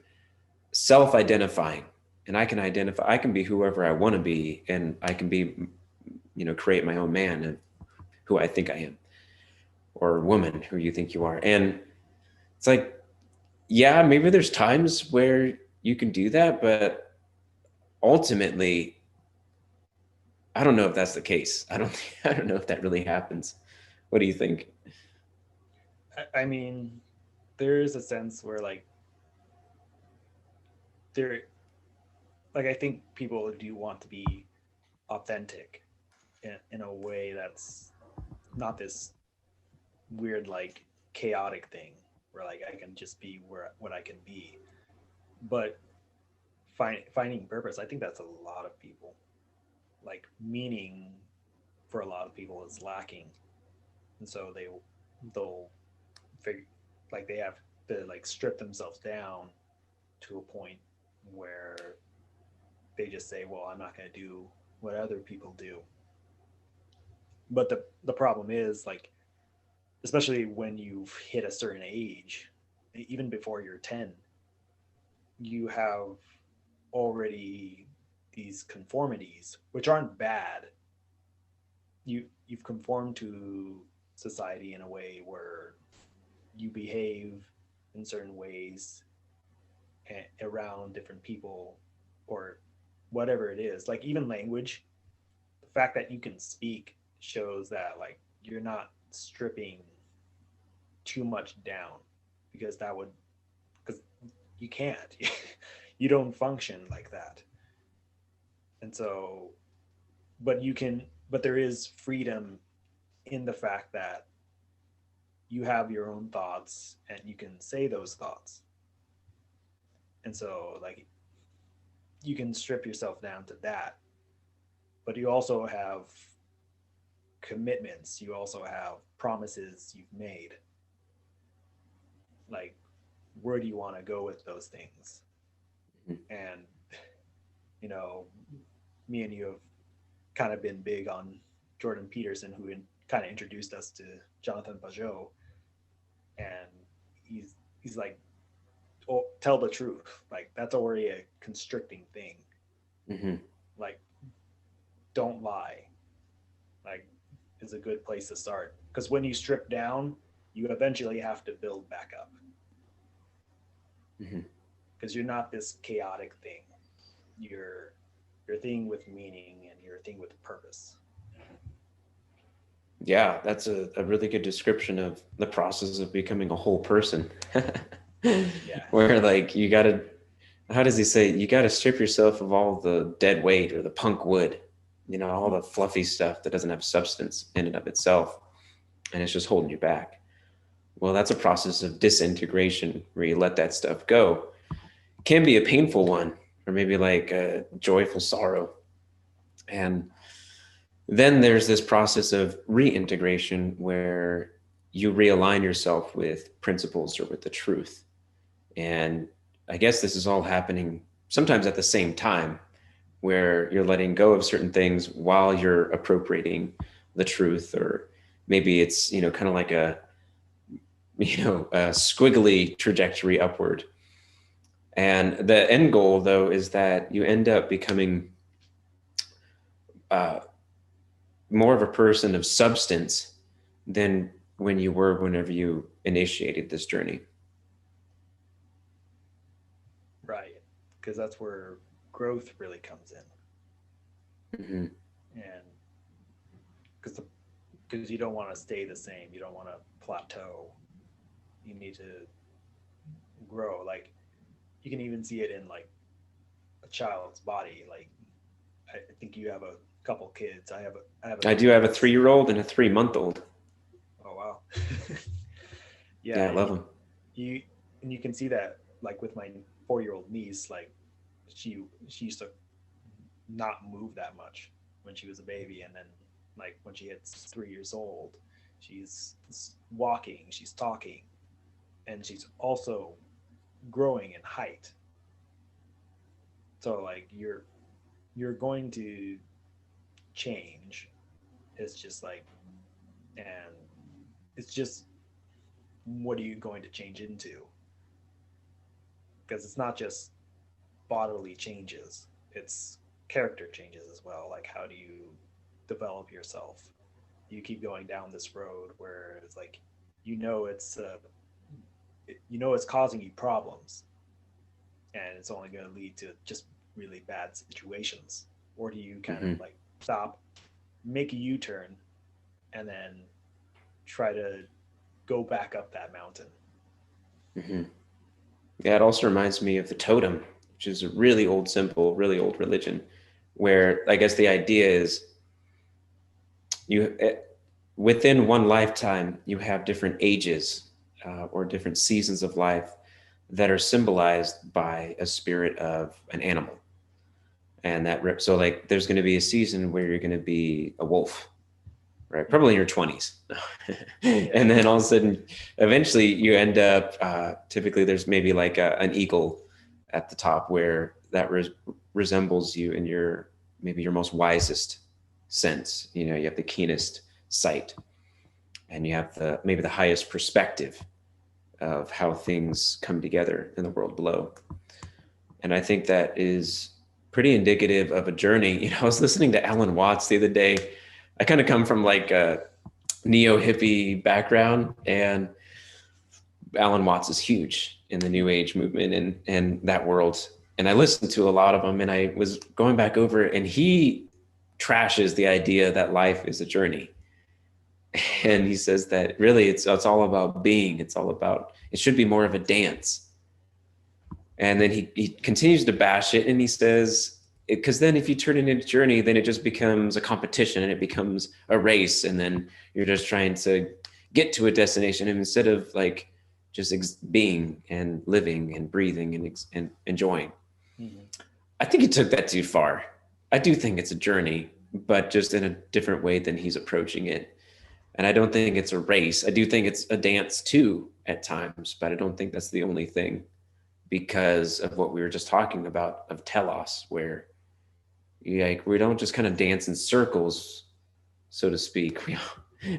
self-identifying, and I can be whoever I want to be, and I can be, create my own man and who I think I am, or woman who you think you are. And it's like, yeah, maybe there's times where you can do that, but ultimately, I don't know if that's the case. I don't know if that really happens. What do you think? I mean, there is a sense where there, like I think people do want to be authentic in a way that's not this weird like chaotic thing where like I can just be where what I can be. But finding purpose, I think that's a lot of people. Like meaning for a lot of people is lacking, and so they'll figure, like they have to like strip themselves down to a point where they just say, well, I'm not going to do what other people do. But the problem is, like, especially when you've hit a certain age, even before you're 10, you have already these conformities, which aren't bad. You've conformed to society in a way where you behave in certain ways around different people, or whatever it is. Like even language, the fact that you can speak shows that like you're not stripping too much down, because that would, because you can't you don't function like that. And so, but you can, but there is freedom in the fact that you have your own thoughts and you can say those thoughts. And so like you can strip yourself down to that, but you also have commitments, you also have promises you've made. Like, where do you want to go with those things? And you know, me and you have kind of been big on Jordan Peterson, who kind of introduced us to Jonathan Pajot, and he's like, oh, tell the truth. Like that's already a constricting thing. Mm-hmm. Like, don't lie. Like, is a good place to start, because when you strip down, you eventually have to build back up. Because you're not this chaotic thing. You're a thing with meaning, and you're a thing with purpose. Yeah, that's a really good description of the process of becoming a whole person. Yeah. Where like you gotta, how does he say, you gotta strip yourself of all the dead weight or the punk wood, you know, all the fluffy stuff that doesn't have substance in and of itself, and it's just holding you back. Well, that's a process of disintegration where you let that stuff go. It can be a painful one, or maybe like a joyful sorrow. And then there's this process of reintegration where you realign yourself with principles or with the truth. And I guess this is all happening sometimes at the same time, where you're letting go of certain things while you're appropriating the truth. Or maybe it's, you know, kind of like a, you know, a squiggly trajectory upward. And the end goal, though, is that you end up becoming more of a person of substance than when you were whenever you initiated this journey. Right. Because that's where growth really comes in. Mm-hmm. And because you don't want to stay the same, you don't want to plateau. You need to grow. Like you can even see it in like a child's body. Like I think you have a couple kids. I do have a 3-year-old and a 3-month-old. Oh wow. Yeah, I love them. You can see that like with my 4-year-old niece. Like she used to not move that much when she was a baby, and then like when she hits 3 years old, she's walking, she's talking, and she's also growing in height. So like you're going to change. It's just like, and it's just, what are you going to change into? Because it's not just bodily changes, it's character changes as well. Like how do you develop yourself? You keep going down this road where it's like, it's causing you problems, and it's only going to lead to just really bad situations. Or do you kind of like stop, make a U-turn, and then try to go back up that mountain? Mm-hmm. Yeah, it also reminds me of the totem, which is a really old symbol, really old religion, where I guess the idea is within one lifetime, you have different ages or different seasons of life that are symbolized by a spirit of an animal. And so like there's going to be a season where you're going to be a wolf, right? Probably in your 20s. And then all of a sudden, eventually you end up, typically there's maybe like an eagle at the top where that resembles you in maybe your most wisest sense. You have the keenest sight, and you have maybe the highest perspective of how things come together in the world below. And I think that is pretty indicative of a journey. I was listening to Alan Watts the other day. I kind of come from like a neo-hippie background, and Alan Watts is huge in the New Age movement and that world. And I listened to a lot of them, and I was going back over it, and he trashes the idea that life is a journey. And he says that really it's all about being. It should be more of a dance. And then he continues to bash it, and he says, because then if you turn it into a journey, then it just becomes a competition, and it becomes a race, and then you're just trying to get to a destination, and instead of like just being and living and breathing and enjoying. Mm-hmm. I think he took that too far. I do think it's a journey, but just in a different way than he's approaching it. And I don't think it's a race. I do think it's a dance too at times, but I don't think that's the only thing, because of what we were just talking about of telos, where we don't just kind of dance in circles, so to speak.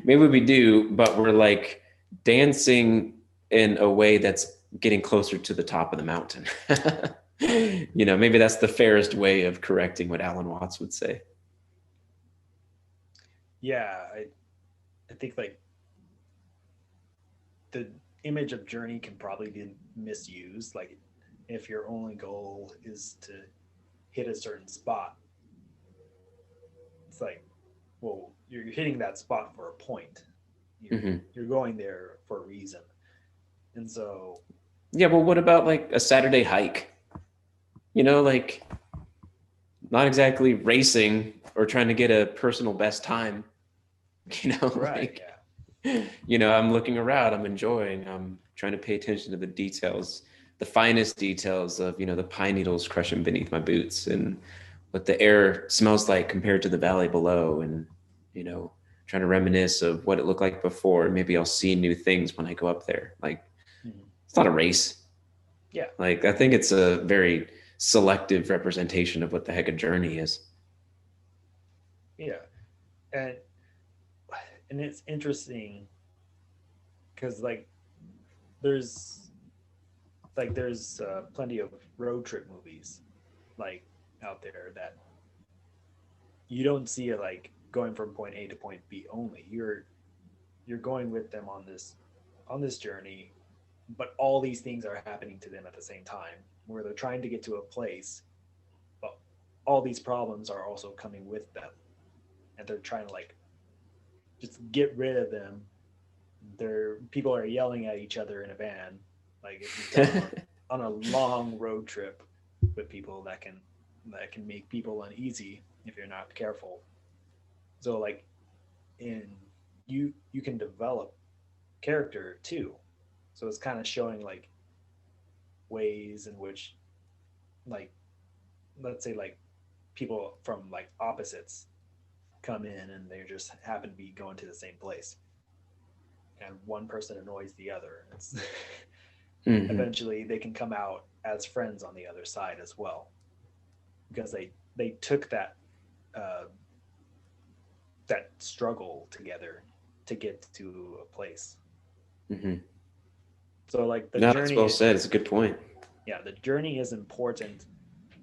Maybe we do, but we're like dancing in a way that's getting closer to the top of the mountain. Maybe that's the fairest way of correcting what Alan Watts would say. Yeah, I think like the image of journey can probably be misused. Like if your only goal is to hit a certain spot, it's like, well, you're hitting that spot for a point. You're going there for a reason. And so, yeah, well, what about like a Saturday hike? Like not exactly racing or trying to get a personal best time. Right? I'm looking around, I'm enjoying, I'm trying to pay attention to the details, the finest details of, the pine needles crushing beneath my boots, and what the air smells like compared to the valley below, and, trying to reminisce of what it looked like before. Maybe I'll see new things when I go up there. Like, It's not a race. Yeah. Like, I think it's a very selective representation of what the heck a journey is. Yeah. And it's interesting because there's plenty of road trip movies like out there that you don't see it like going from point A to point B only. You're going with them on this journey, but all these things are happening to them at the same time, where they're trying to get to a place, but all these problems are also coming with them, and they're trying to like just get rid of them. People are yelling at each other in a van, like if you go on a long road trip with people that can make people uneasy if you're not careful. So like you can develop character too. So it's kind of showing like ways in which, like, let's say like people from like opposites come in and they just happen to be going to the same place, and one person annoys the other. It's eventually they can come out as friends on the other side as well, because they took that that struggle together to get to a place. So like the journey, that's well said. It's a good point. Yeah, the journey is important,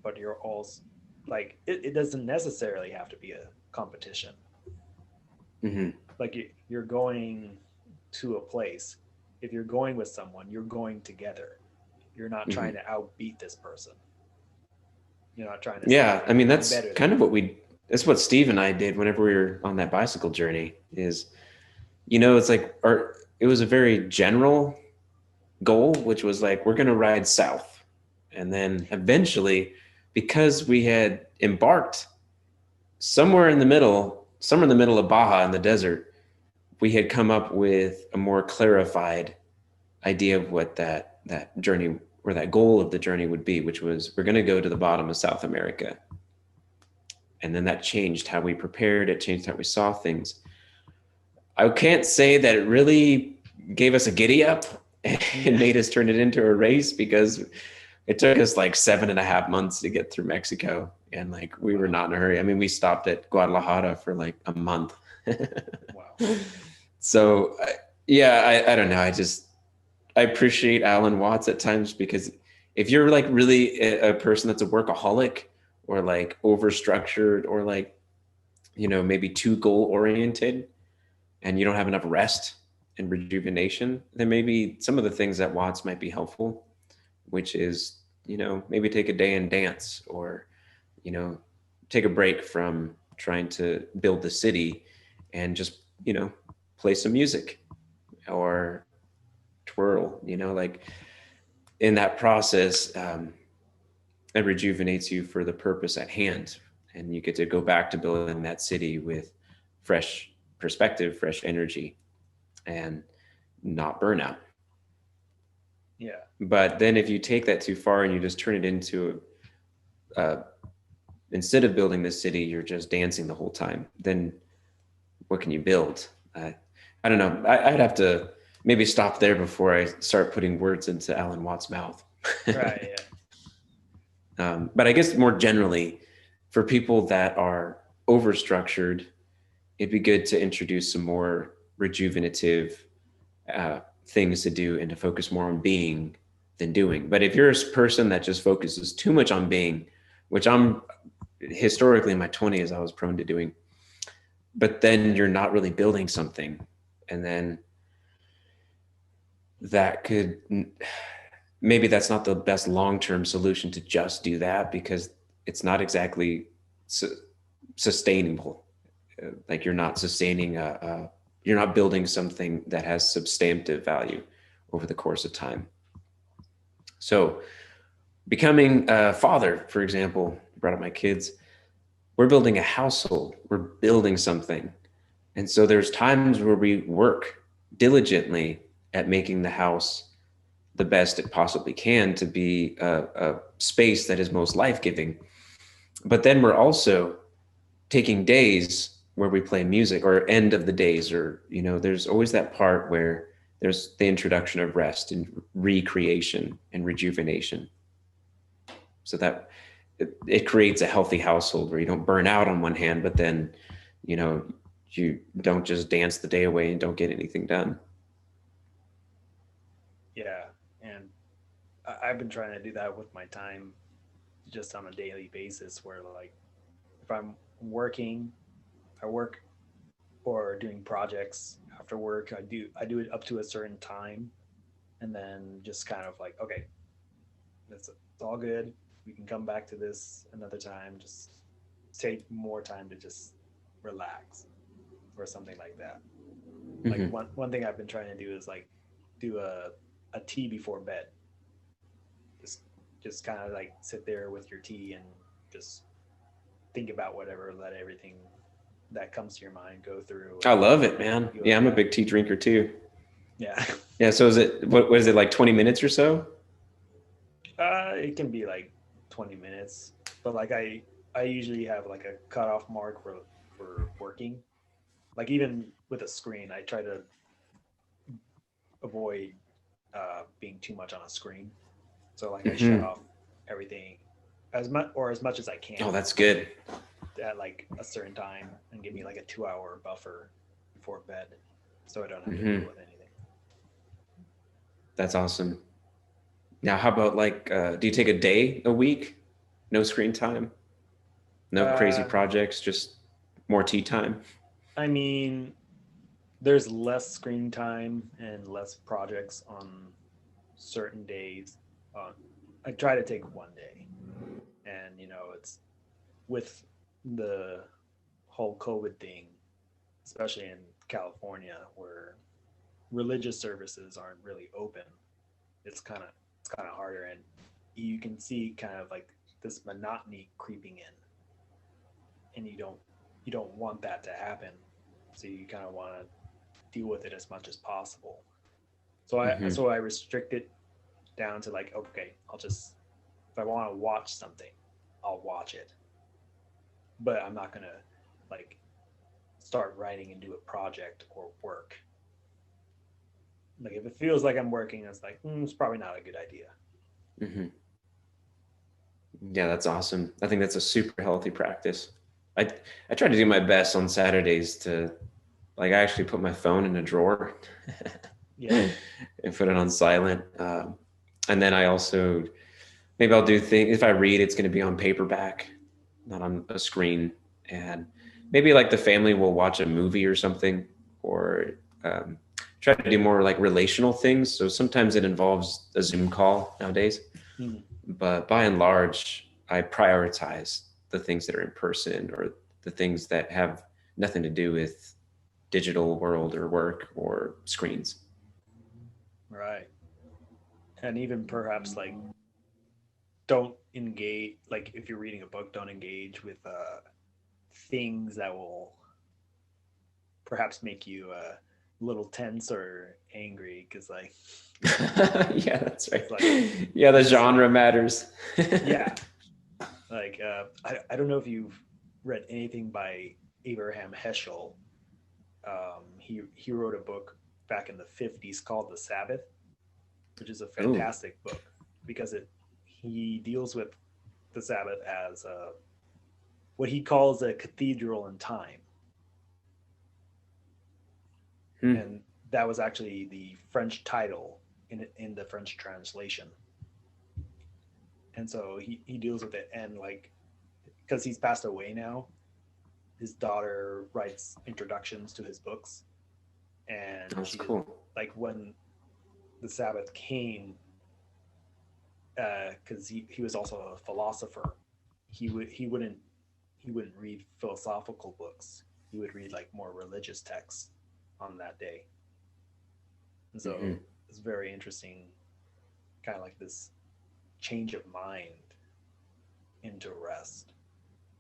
but you're also like it doesn't necessarily have to be a competition. Like you're going to a place. If you're going with someone, you're going together. You're not trying to outbeat this person. You're not trying to. Yeah, I mean that's kind of that's what Steve and I did whenever we were on that bicycle journey. Is, it's like it was a very general goal, which was like, we're going to ride south, and then eventually, because we had embarked somewhere in the middle of Baja in the desert, we had come up with a more clarified idea of what that journey or that goal of the journey would be, which was we're going to go to the bottom of South America. And then that changed how we prepared, it changed how we saw things. I can't say that it really gave us a giddy up and made us turn it into a race, because it took us like 7.5 months to get through Mexico. And like, we were not in a hurry. I mean, we stopped at Guadalajara for like a month. Wow. So yeah, I don't know. I appreciate Alan Watts at times, because if you're like really a person that's a workaholic, or like overstructured, or like, you know, maybe too goal oriented, and you don't have enough rest and rejuvenation, then maybe some of the things that Watts might be helpful, which is, you know, maybe take a day and dance, or, you know, take a break from trying to build the city and just, you know, play some music or twirl, you know, like in that process, it rejuvenates you for the purpose at hand. And you get to go back to building that city with fresh perspective, fresh energy, and not burnout. Yeah. But then if you take that too far and you just turn it into instead of building the city, you're just dancing the whole time, then what can you build? I don't know. I'd have to maybe stop there before I start putting words into Alan Watts' mouth. Right. Yeah. But I guess more generally, for people that are overstructured, it'd be good to introduce some more rejuvenative things to do, and to focus more on being than doing. But if you're a person that just focuses too much on being, which I'm historically in my 20s, I was prone to doing, but then you're not really building something. And then that could, maybe that's not the best long-term solution to just do that, because it's not exactly sustainable. Like you're not sustaining you're not building something that has substantive value over the course of time. So becoming a father, for example, brought up my kids, we're building a household, we're building something. And so there's times where we work diligently at making the house the best it possibly can to be a space that is most life-giving. But then we're also taking days where we play music, or end of the days, or, you know, there's always that part where there's the introduction of rest and recreation and rejuvenation, so that it creates a healthy household where you don't burn out on one hand, but then, you know, you don't just dance the day away and don't get anything done. Yeah. And I've been trying to do that with my time, just on a daily basis, where like if I'm working, I work, or doing projects after work, I do it up to a certain time, and then just kind of like, okay, it's all good. We can come back to this another time. Just take more time to just relax, or something like that. Like Mm-hmm. one thing I've been trying to do is like do a tea before bed. Just just kind of like sit there with your tea and just think about whatever, let everything that comes to your mind go through. I love it, man. Yeah, I'm a Yeah. big tea drinker too. Yeah. Yeah. So is it, what is it, like 20 minutes or so? It can be like 20 minutes, but like I usually have like a cutoff mark for working. Like even with a screen, I try to avoid being too much on a screen. So like I shut Mm-hmm. off everything as much as I Oh, can that's good. at like a certain time, and give me like a 2 hour buffer before bed, so I don't have to Mm-hmm. deal with anything. That's awesome. Now, how about like, do you take a day a week? No screen time, no crazy Uh, projects, just more tea time. I mean, there's less screen time and less projects on certain days. Uh, I try to take one day, and it's with the whole COVID thing, especially in California, where religious services aren't really open. It's kind of harder, and you can see kind of like this monotony creeping in, and you don't want that to happen. So you kind of want to deal with it as much as possible. So I Mm-hmm. so I restrict it down to like, okay, I'll just, if I want to watch something, I'll watch it. But I'm not going to like start writing and do a project or work. Like if it feels like I'm working, it's like, it's probably not a good idea. Mm-hmm. Yeah, that's awesome. I think that's a super healthy practice. I try to do my best on Saturdays to, like, I actually put my phone in a drawer Yeah. and put it on silent. And then I also, maybe I'll do things, if I read, it's going to be on paperback, not on a screen. And maybe like the family will watch a movie or something, or try to do more like relational things. So sometimes it involves a Zoom call nowadays. Mm. But by and large, I prioritize the things that are in person, or the things that have nothing to do with digital world or work or screens. Right. And even perhaps like don't engage, like if you're reading a book, don't engage with things that will perhaps make you a little tense or angry, because like Yeah, that's right. like Yeah, the genre matters. yeah, like I don't know if you've read anything by Abraham Heschel. He wrote a book back in the 50s called The Sabbath, which is a Oh. fantastic book because he deals with the Sabbath as what he calls a cathedral in time. Hmm. And that was actually the French title in the French translation. And so he deals with it, and like because he's passed away now, his daughter writes introductions to his books, and That's she cool. like when the Sabbath came, because he was also a philosopher. He wouldn't read philosophical books. He would read like more religious texts on that day. And so Mm-hmm. it's very interesting, kind of like this change of mind into rest,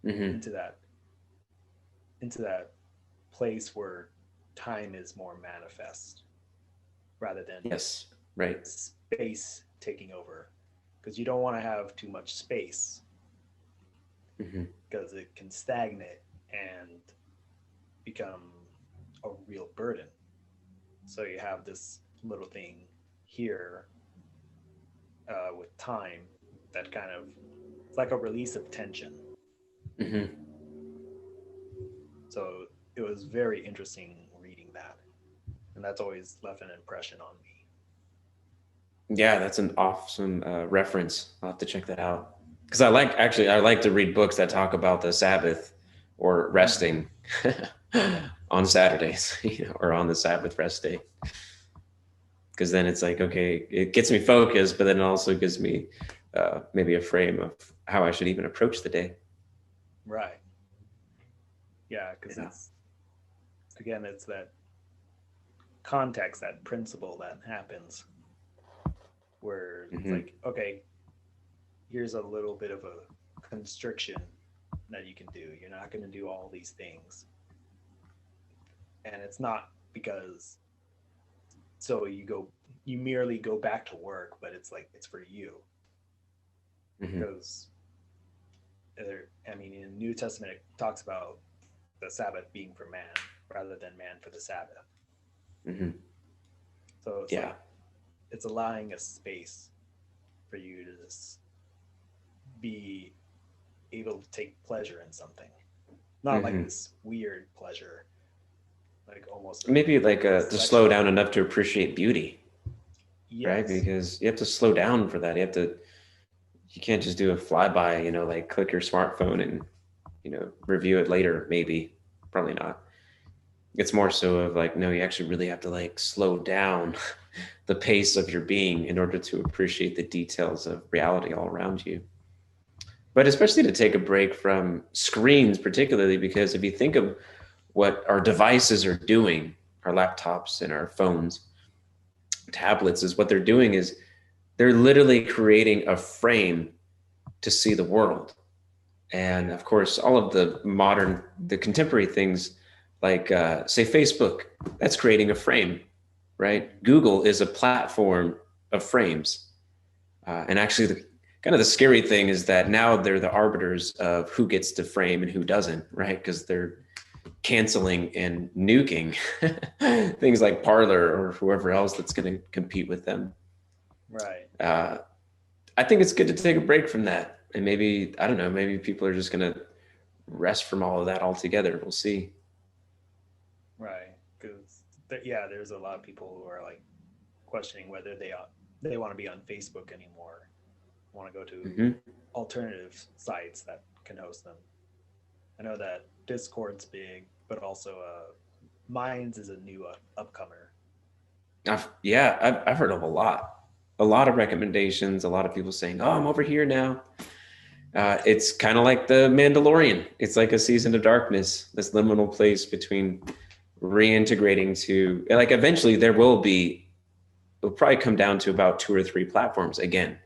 Mm-hmm. into that into that place where time is more manifest rather than Yes, right. space taking over, because you don't want to have too much space Mm-hmm. because it can stagnate and become a real burden. So you have this little thing here with time that kind of, it's like a release of tension. Mm-hmm. So it was very interesting reading that, and that's always left an impression on me. Yeah, that's an awesome reference. I'll have to check that out. Because I like to read books that talk about the Sabbath or resting on Saturdays, or on the Sabbath rest day. Because then it's like, okay, it gets me focused, but then it also gives me maybe a frame of how I should even approach the day. Right. Yeah, because Yeah. it's, again, it's that context, that principle that happens where it's Mm-hmm. like, okay, here's a little bit of a constriction that you can do. You're not going to do all these things. And it's not because so you merely go back to work, but it's like it's for you. Mm-hmm. Because I mean, in the New Testament, it talks about the Sabbath being for man rather than man for the Sabbath. Mm-hmm. So it's Yeah. like it's allowing a space for you to just be able to take pleasure in something, not like Mm-hmm. this weird pleasure, like almost Maybe like a to slow sexual. down enough to appreciate beauty, right? Yes. Because you have to slow down for that. You can't just do a flyby, like click your smartphone and, review it later. Maybe, probably not. It's more so of like, no, you actually really have to like slow down the pace of your being in order to appreciate the details of reality all around you. But especially to take a break from screens, particularly because if you think of what our devices are doing, our laptops and our phones, tablets, is what they're doing is they're literally creating a frame to see the world. And of course, all of the contemporary things like, say, Facebook, that's creating a frame, right? Google is a platform of frames. And actually, kind of the scary thing is that now they're the arbiters of who gets to frame and who doesn't, right? Because they're canceling and nuking things like Parler or whoever else that's going to compete with them. Right. I think it's good to take a break from that. And maybe, I don't know, maybe people are just going to rest from all of that altogether. We'll see. Right. Because yeah, there's a lot of people who are like questioning whether they want to be on Facebook anymore. Want to go to alternative sites that can host them. I know that Discord's big, but also Minds is a new upcomer. I've heard of a lot of recommendations, a lot of people saying, oh, I'm over here now. It's kind of like the Mandalorian. It's like a season of darkness, this liminal place between reintegrating to, like, eventually it'll probably come down to about 2 or 3 platforms again.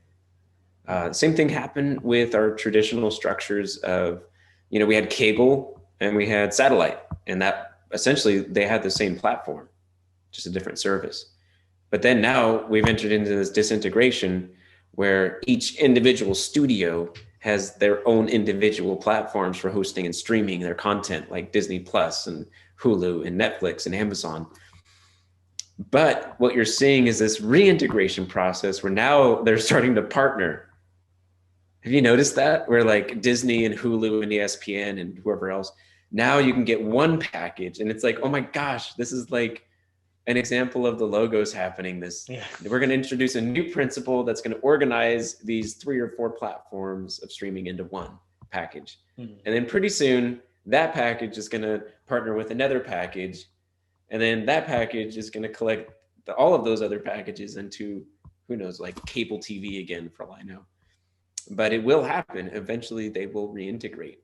Same thing happened with our traditional structures of, we had cable and we had satellite, and that essentially they had the same platform, just a different service. But then now we've entered into this disintegration where each individual studio has their own individual platforms for hosting and streaming their content, like Disney Plus and Hulu and Netflix and Amazon. But what you're seeing is this reintegration process where now they're starting to partner. Have you noticed that? Where like Disney and Hulu and ESPN and whoever else, now you can get one package and it's like, oh my gosh, this is like an example of the logos happening. We're going to introduce a new principle that's going to organize these 3 or 4 platforms of streaming into one package. And then pretty soon that package is going to partner with another package. And then that package is going to collect all of those other packages into, who knows, like cable TV again, for all I know. But it will happen. Eventually they will reintegrate.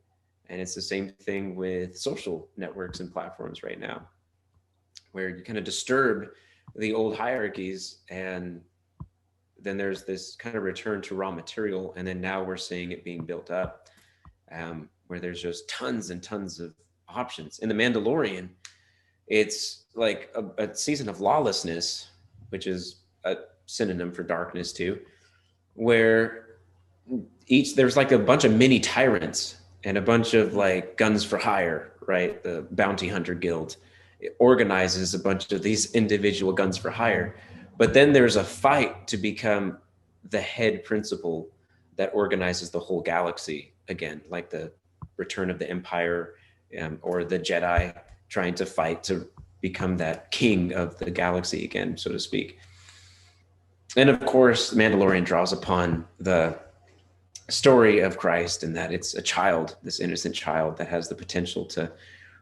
And it's the same thing with social networks and platforms right now, where you kind of disturb the old hierarchies, and then there's this kind of return to raw material. And then now we're seeing it being built up, where there's just tons and tons of options. In The Mandalorian, it's like a season of lawlessness, which is a synonym for darkness too, where there's like a bunch of mini tyrants and a bunch of like guns for hire, right? The bounty hunter guild. It organizes a bunch of these individual guns for hire, but then there's a fight to become the head principal that organizes the whole galaxy again, like the Return of the Empire, or the Jedi trying to fight to become that king of the galaxy again, so to speak. And of course, Mandalorian draws upon the story of Christ, and that it's a child, this innocent child that has the potential to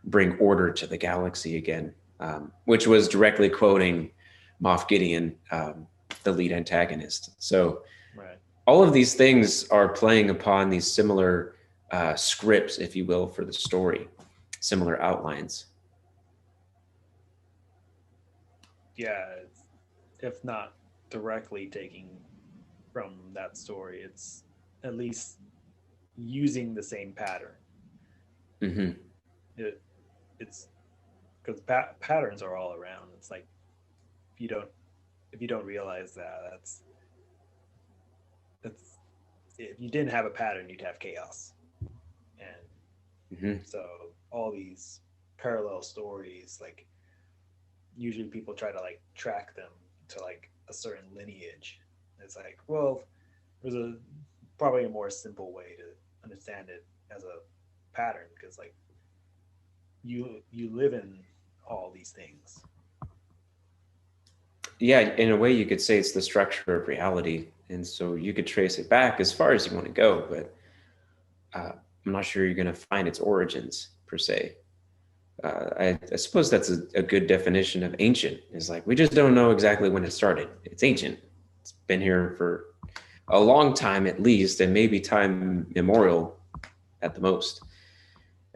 bring order to the galaxy again, which was directly quoting Moff Gideon, the lead antagonist. So all of these things are playing upon these similar scripts, if you will, for the story, similar outlines. Yeah, if not directly taking from that story, it's at least using the same pattern. It's because patterns are all around. It's like if you don't realize that's if you didn't have a pattern, you'd have chaos. And so all these parallel stories, like usually people try to like track them to like a certain lineage. It's like, well, there's probably a more simple way to understand it as a pattern, because like you live in all these things. Yeah, in a way you could say it's the structure of reality, and so you could trace it back as far as you want to go, but I'm not sure you're going to find its origins per se. I suppose that's a good definition of ancient, is like we just don't know exactly when it started. It's ancient. It's been here for a long time at least, and maybe time immemorial at the most.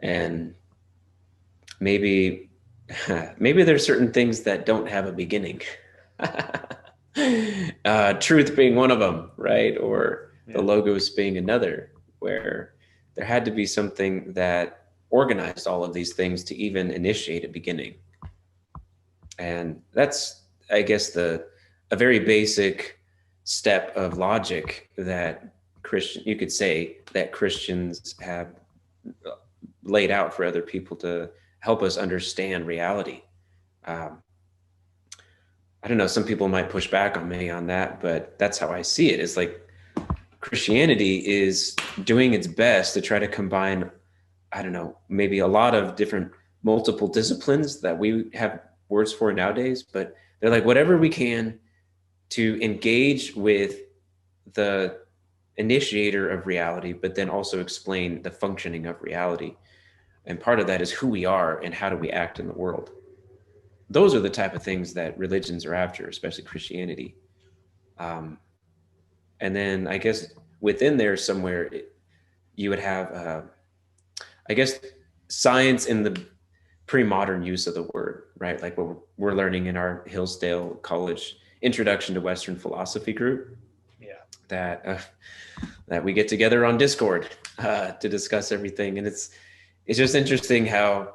And maybe there's certain things that don't have a beginning. Truth being one of them, right? Or the logos being another, where there had to be something that organized all of these things to even initiate a beginning. And that's, I guess, a very basic step of logic that you could say that Christians have laid out for other people to help us understand reality. I don't know, some people might push back on me on that, but that's how I see it. It's like Christianity is doing its best to try to combine, I don't know, maybe a lot of different multiple disciplines that we have words for nowadays, but they're like whatever we can to engage with the initiator of reality, but then also explain the functioning of reality. And part of that is who we are and how do we act in the world. Those are the type of things that religions are after, especially Christianity. And then I guess within there somewhere, you would have, I guess, science in the pre-modern use of the word, right? Like what we're learning in our Hillsdale College Introduction to Western Philosophy group. Yeah. That we get together on Discord to discuss everything. And it's just interesting how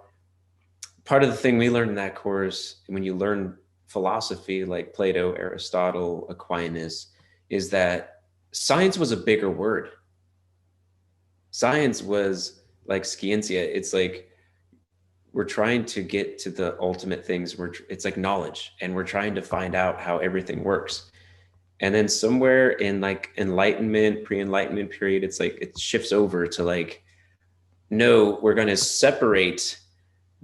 part of the thing we learned in that course, when you learn philosophy like Plato, Aristotle, Aquinas, is that science was a bigger word. Science was like scientia. It's like we're trying to get to the ultimate things. It's like knowledge, and we're trying to find out how everything works. And then somewhere in like enlightenment, pre-enlightenment period, it's like it shifts over to like, no, we're going to separate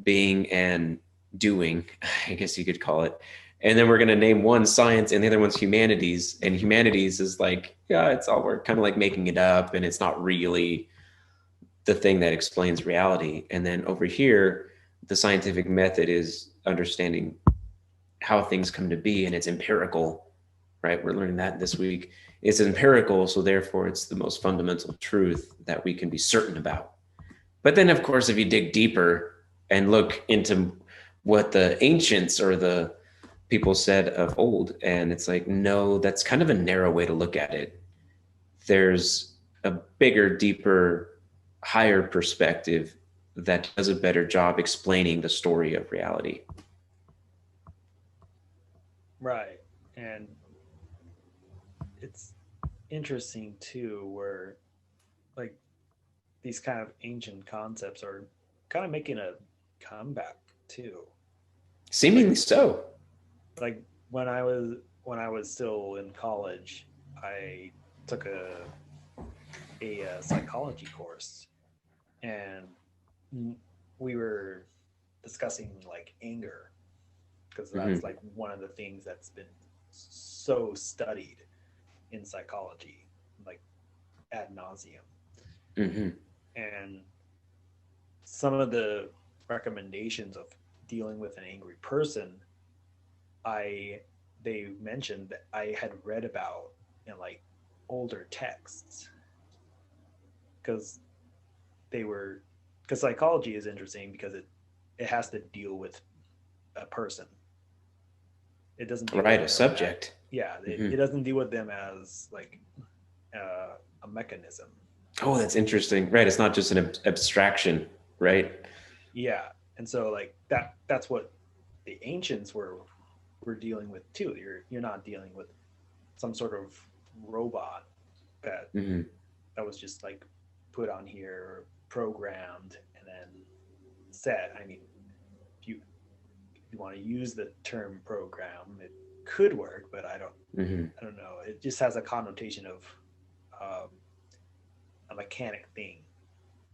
being and doing, I guess you could call it. And then we're going to name one science and the other one's humanities. And humanities is like, yeah, it's all, we're kind of like making it up, and it's not really the thing that explains reality. And then over here, the scientific method is understanding how things come to be, and it's empirical, right? We're learning that this week. It's empirical, so therefore it's the most fundamental truth that we can be certain about. But then, of course, if you dig deeper and look into what the ancients or the people said of old, and it's like, no, that's kind of a narrow way to look at it. There's a bigger, deeper, higher perspective that does a better job explaining the story of reality. Right. And it's interesting too, where like these kind of ancient concepts are kind of making a comeback too. Seemingly so. Like when I was still in college, I took a psychology course, and we were discussing like anger, because that's like one of the things that's been so studied in psychology, like ad nauseum. And some of the recommendations of dealing with an angry person, they mentioned that I had read about in like older texts, because psychology is interesting because it has to deal with a person. It doesn't deal right, a subject. It doesn't deal with them as like a mechanism. Oh, that's interesting. Right, it's not just an abstraction, right? Yeah, and so like that's what the ancients were dealing with too. You're not dealing with some sort of robot that that was just like put on here, programmed, and then set. I mean, if you want to use the term program, it could work, but I don't know. It just has a connotation of a mechanic thing.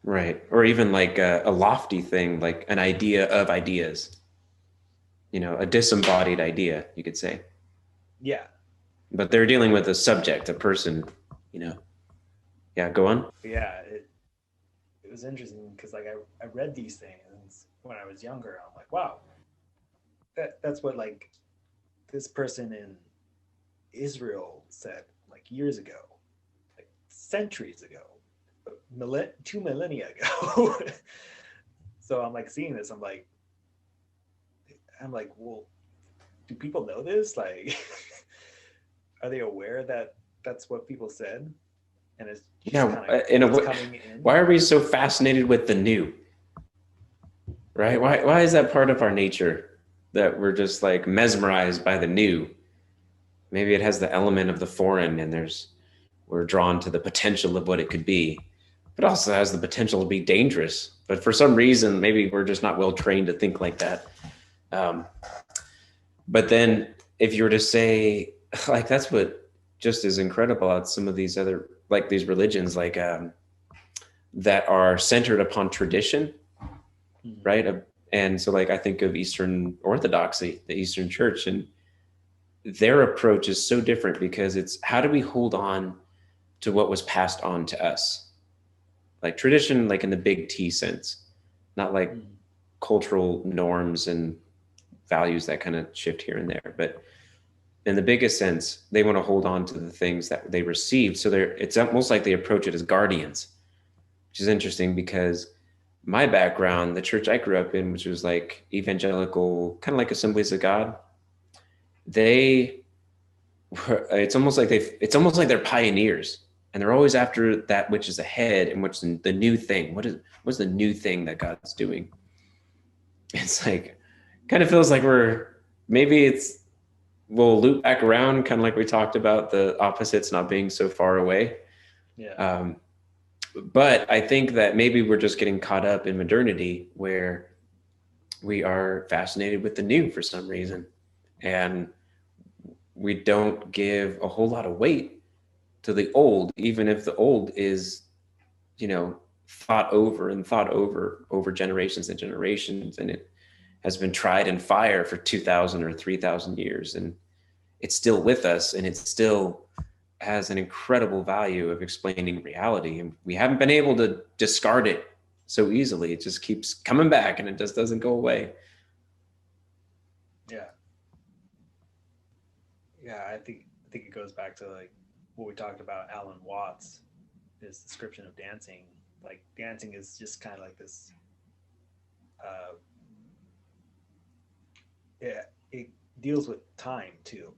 Right. Or even like a lofty thing, like an idea of ideas, a disembodied idea, you could say. Yeah. But they're dealing with a subject, a person, Yeah, go on. Yeah. It was interesting because like I read these things when I was younger. I'm like, wow, that's what like this person in Israel said like years ago, like centuries ago, 2 millennia ago. So I'm like seeing this, I'm like, well, do people know this? Like, are they aware that that's what people said? And it's just in a way, coming in. Why are we so fascinated with the new? Right? Why is that part of our nature, that we're just like mesmerized by the new? maybe it has the element of the foreign, and we're drawn to the potential of what it could be, but also has the potential to be dangerous. But for some reason, maybe we're just not well trained to think like that. But then if you were to say, like, that's what just is incredible about some of these other, like these religions, like that are centered upon tradition, right? And so, like, I think of Eastern Orthodoxy, the Eastern Church, and their approach is so different because it's how do we hold on to what was passed on to us? Like tradition, like in the big T sense, not like cultural norms and values that kind of shift here and there, but in the biggest sense, they want to hold on to the things that they received. So it's almost like they approach it as guardians, which is interesting because my background, the church I grew up in, which was like evangelical, kind of like Assemblies of God, it's almost like they're pioneers, and they're always after that which is ahead and what's the new thing. What's the new thing that God's doing? It's like, kind of feels like we'll loop back around, kind of like we talked about the opposites not being so far away. Yeah. But I think that maybe we're just getting caught up in modernity where we are fascinated with the new for some reason. And we don't give a whole lot of weight to the old, even if the old is, thought over generations and generations. And it has been tried in fire for 2,000 or 3,000 years. And it's still with us, and it still has an incredible value of explaining reality. And we haven't been able to discard it so easily. It just keeps coming back, and it just doesn't go away. Yeah. Yeah, I think it goes back to like what we talked about Alan Watts, his description of dancing. Like dancing is just kind of like this it deals with time too.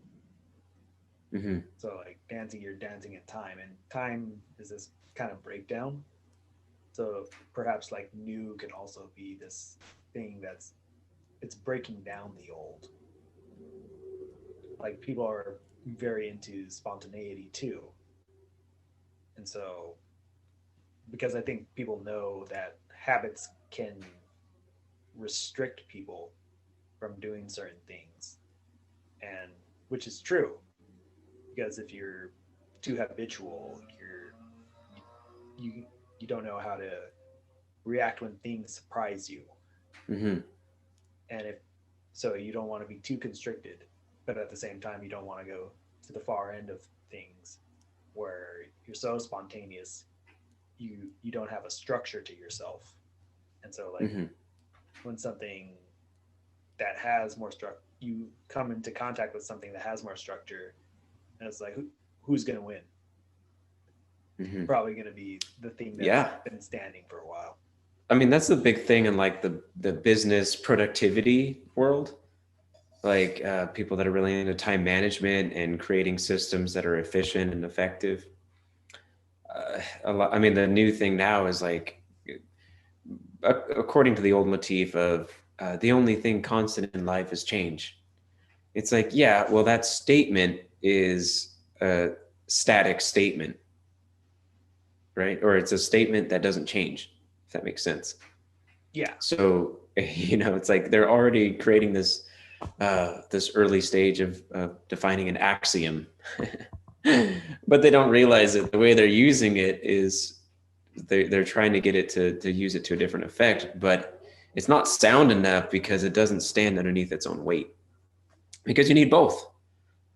Mm-hmm. So like dancing, you're dancing in time, and time is this kind of breakdown. So perhaps like new can also be this thing it's breaking down the old. Like people are very into spontaneity too. And so because I think people know that habits can restrict people from doing certain things, and which is true, because if you're too habitual, you don't know how to react when things surprise you. Mm-hmm. And if so, you don't want to be too constricted, but at the same time you don't want to go to the far end of things where you're so spontaneous, you don't have a structure to yourself. And so like Mm-hmm. when something that has more structure, you come into contact with something that has more structure, and it's like who's going to win? Mm-hmm. Probably going to be the thing that's been standing for a while. I mean, that's the big thing in like the business productivity world. Like people that are really into time management and creating systems that are efficient and effective. I mean, the new thing now is like, according to the old motif of the only thing constant in life is change. It's like, yeah, well, that statement is a static statement, right? Or it's a statement that doesn't change, if that makes sense. Yeah. So, it's like they're already creating this early stage of defining an axiom, but they don't realize that the way they're using it is they're trying to get it to use it to a different effect, but it's not sound enough because it doesn't stand underneath its own weight, because you need both,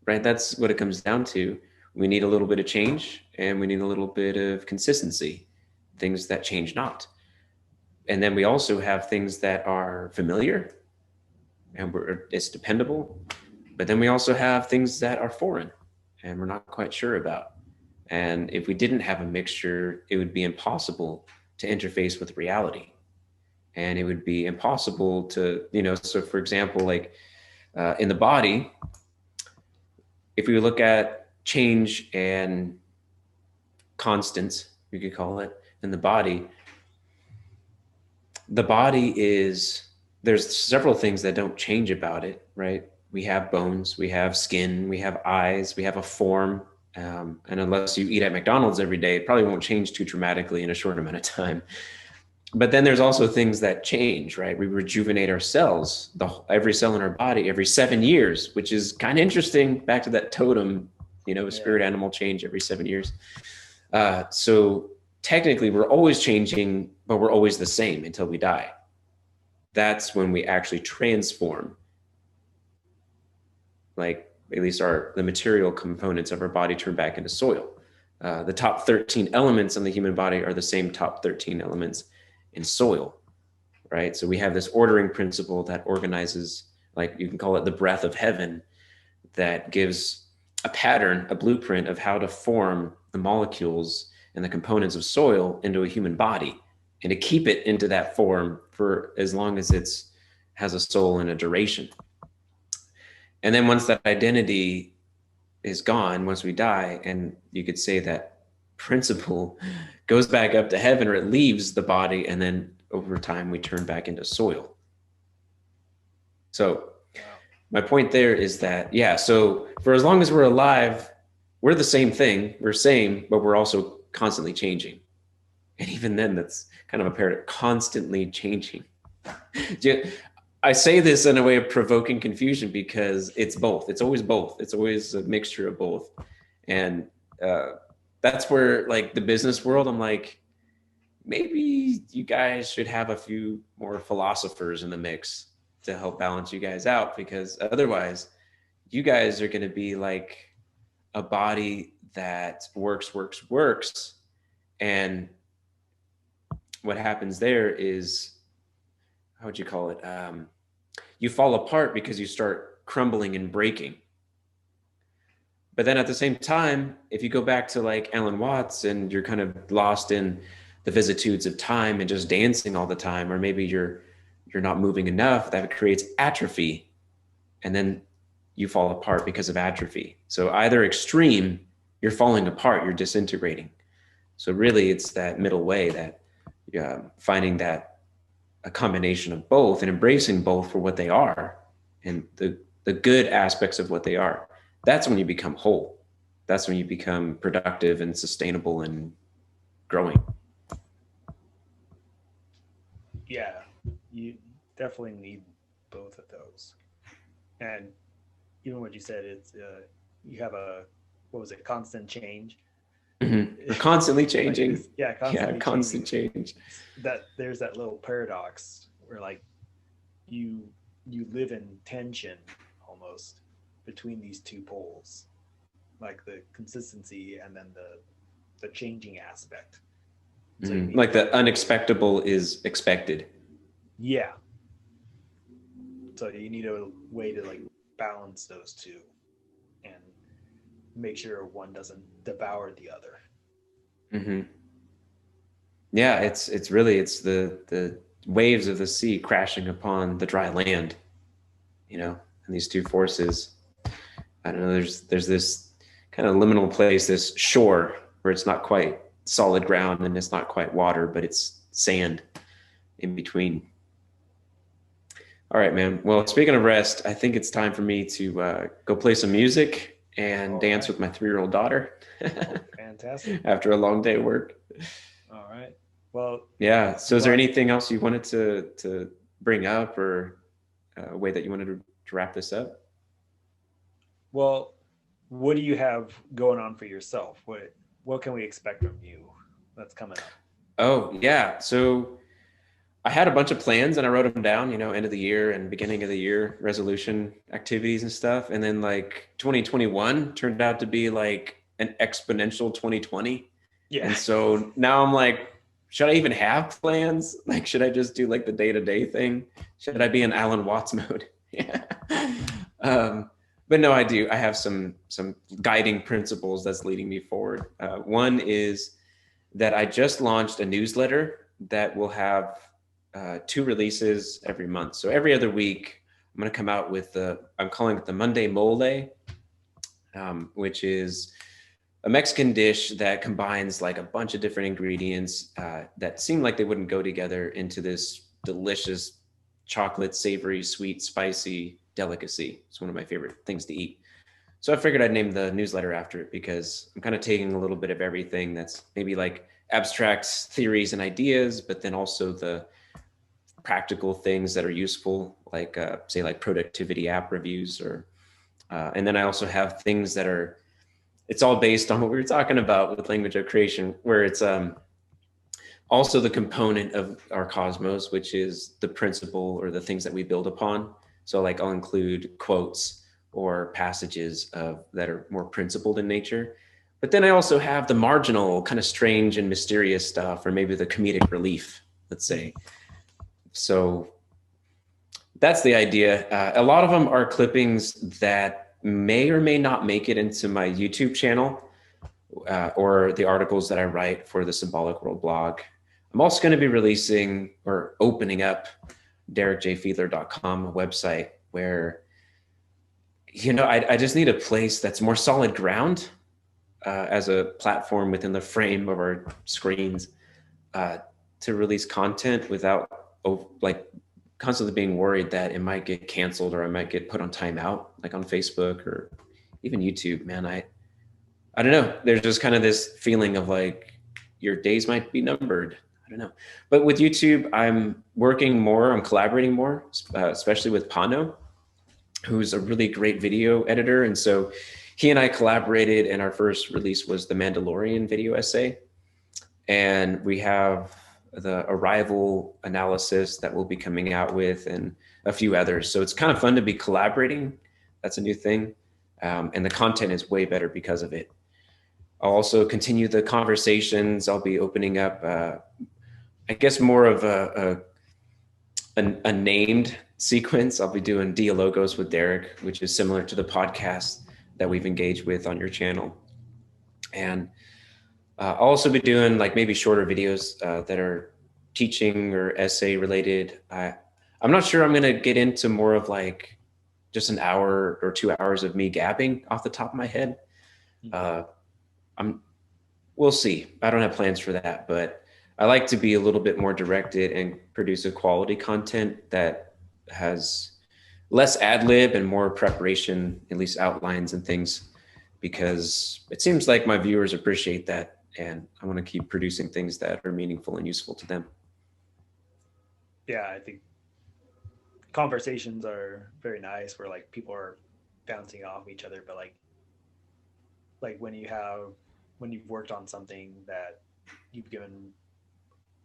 right? That's what it comes down to. We need a little bit of change, and we need a little bit of consistency, things that change not. And then we also have things that are familiar and it's dependable. But then we also have things that are foreign and we're not quite sure about. And if we didn't have a mixture, it would be impossible to interface with reality. And it would be impossible to, so for example, like in the body, if we look at change and constants, we could call it, in the body is, there's several things that don't change about it, right? We have bones, we have skin, we have eyes, we have a form. And unless you eat at McDonald's every day, it probably won't change too dramatically in a short amount of time. But then there's also things that change, right? We rejuvenate our cells, every cell in our body every 7 years, which is kind of interesting. Back to that totem, spirit animal change every 7 years. So technically we're always changing, but we're always the same until we die. That's when we actually transform. Like at least the material components of our body turn back into soil. The top 13 elements in the human body are the same top 13 elements in soil, right? So we have this ordering principle that organizes, like you can call it the breath of heaven, that gives a pattern, a blueprint of how to form the molecules and the components of soil into a human body, and to keep it into that form for as long as it's has a soul and a duration. And then once that identity is gone, once we die, and you could say that principle goes back up to heaven, or it leaves the body, and then over time we turn back into soil. So my point there is that, so for as long as we're alive, we're the same thing, we're same, but we're also constantly changing. And even then, that's kind of a paradox, constantly changing. I say this in a way of provoking confusion because it's both. It's always both. It's always a mixture of both. And that's where, like, the business world, I'm like, maybe you guys should have a few more philosophers in the mix to help balance you guys out, because otherwise you guys are going to be like a body that works. And what happens there is, how would you call it? You fall apart because you start crumbling and breaking. But then at the same time, if you go back to like Alan Watts and you're kind of lost in the vicissitudes of time and just dancing all the time, or maybe you're not moving enough, that creates atrophy. And then you fall apart because of atrophy. So either extreme, you're falling apart, you're disintegrating. So really it's that middle way, that finding that a combination of both and embracing both for what they are and the good aspects of what they are. That's when you become whole. That's when you become productive and sustainable and growing. Yeah, you definitely need both of those. And even what you said, it's you have what was it, constant change. Mm-hmm. We're constantly changing. Like constantly constant changing. Change. That there's that little paradox where like you live in tension almost between these two poles, like the consistency and then the changing aspect. So like the unexpectable is expected. Yeah. So you need a way to like balance those two and make sure one doesn't devour the other. Mm-hmm. Yeah, it's the waves of the sea crashing upon the dry land, and these two forces. I don't know. There's this kind of liminal place, this shore where it's not quite solid ground and it's not quite water, but it's sand in between. All right, man. Well, speaking of rest, I think it's time for me to go play some music and dance with my 3-year-old daughter. Fantastic. After a long day of work. All right. Well, yeah. So is there anything else you wanted to bring up, or a way that you wanted to wrap this up? Well, what do you have going on for yourself? What can we expect from you that's coming up? Oh, yeah. So I had a bunch of plans and I wrote them down, end of the year and beginning of the year resolution activities and stuff. And then like 2021 turned out to be like an exponential 2020. Yeah. And so now I'm like, should I even have plans? Like, should I just do like the day-to-day thing? Should I be in Alan Watts mode? Yeah. But no, I do. I have some guiding principles that's leading me forward. One is that I just launched a newsletter that will have 2 releases every month. So every other week, I'm going to come out with I'm calling it the Monday Mole, which is a Mexican dish that combines like a bunch of different ingredients that seem like they wouldn't go together into this delicious chocolate, savory, sweet, spicy delicacy. It's one of my favorite things to eat. So I figured I'd name the newsletter after it because I'm kind of taking a little bit of everything that's maybe like abstract theories and ideas, but then also the practical things that are useful, like say like productivity app reviews, or and then I also have things that are, it's all based on what we were talking about with language of creation, where it's also the component of our cosmos, which is the principle or the things that we build upon. So like I'll include quotes or passages that are more principled in nature. But then I also have the marginal, kind of strange and mysterious stuff, or maybe the comedic relief, let's say. So that's the idea. A lot of them are clippings that may or may not make it into my YouTube channel, or the articles that I write for the Symbolic World Blog. I'm also going to be releasing or opening up derekjfiedler.com, a website where, I just need a place that's more solid ground as a platform within the frame of our screens to release content without like constantly being worried that it might get canceled or I might get put on timeout, like on Facebook or even YouTube. Man, I don't know. There's just kind of this feeling of like your days might be numbered. I don't know. But with YouTube, I'm working more, I'm collaborating more, especially with Pano, who's a really great video editor. And so he and I collaborated, and our first release was the Mandalorian video essay. And we have the Arrival analysis that we'll be coming out with, and a few others. So it's kind of fun to be collaborating. That's a new thing. And the content is way better because of it. I'll also continue the conversations. I'll be opening up, I guess, more of a named sequence. I'll be doing Dialogos with Derek, which is similar to the podcast that we've engaged with on your channel. And I'll also be doing like maybe shorter videos that are teaching or essay related. I'm not sure I'm going to get into more of like just an hour or 2 hours of me gabbing off the top of my head. We'll see. I don't have plans for that, but I like to be a little bit more directed and produce a quality content that has less ad lib and more preparation, at least outlines and things, because it seems like my viewers appreciate that. And I want to keep producing things that are meaningful and useful to them. Yeah, I think conversations are very nice where like people are bouncing off each other, but like when you've worked on something that you've given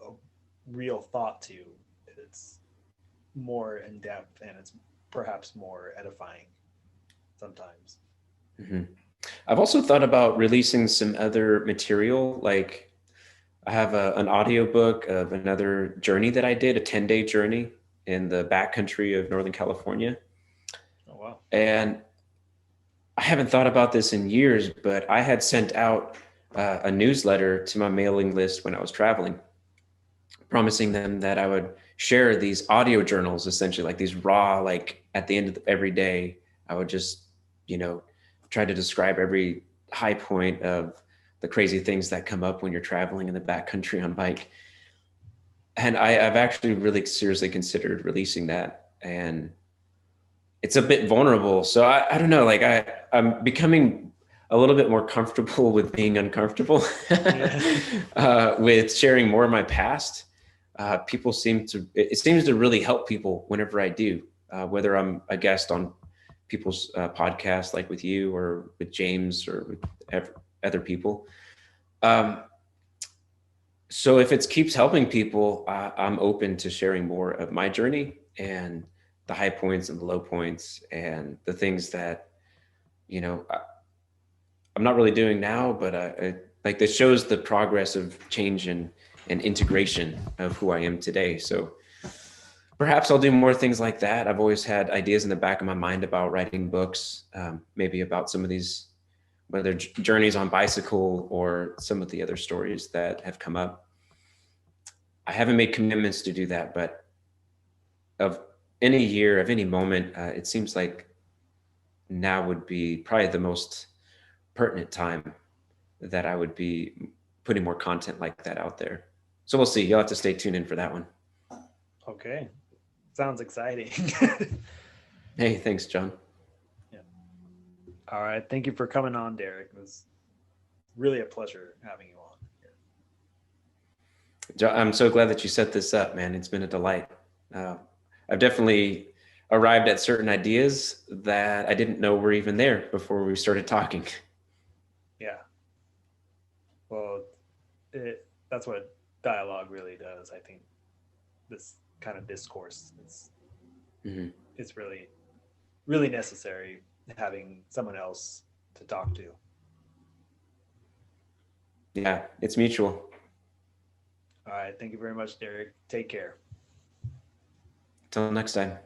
a real thought to, it's more in depth and it's perhaps more edifying sometimes. Mm-hmm. I've also thought about releasing some other material. Like I have an audiobook of another journey that I did, a 10-day journey in the backcountry of Northern California. Oh, wow. And I haven't thought about this in years, but I had sent out a newsletter to my mailing list when I was traveling, promising them that I would share these audio journals, essentially like these raw, like at the end of every day, I would just, try to describe every high point of the crazy things that come up when you're traveling in the backcountry on bike. And I've actually really seriously considered releasing that. And it's a bit vulnerable. So I don't know, like I'm becoming a little bit more comfortable with being uncomfortable with sharing more of my past. It seems to really help people whenever I do, whether I'm a guest on people's podcasts like with you or with James or with other people. So if it keeps helping people, I'm open to sharing more of my journey and the high points and the low points and the things that, I'm not really doing now, but like this shows the progress of change and integration of who I am today. So perhaps I'll do more things like that. I've always had ideas in the back of my mind about writing books, maybe about some of these, whether journeys on bicycle or some of the other stories that have come up. I haven't made commitments to do that, but of any year, of any moment, it seems like now would be probably the most pertinent time that I would be putting more content like that out there. So we'll see. You'll have to stay tuned in for that one. Okay. Sounds exciting. Hey, thanks, John. Yeah. All right. Thank you for coming on, Derek. It was really a pleasure having you on here. I'm so glad that you set this up, man. It's been a delight. I've definitely arrived at certain ideas that I didn't know were even there before we started talking. Yeah. Well, that's what dialogue really does. I think this kind of discourse Mm-hmm. is really, really necessary, having someone else to talk to. Yeah, it's mutual. All right. Thank you very much, Derek. Take care. Till next time.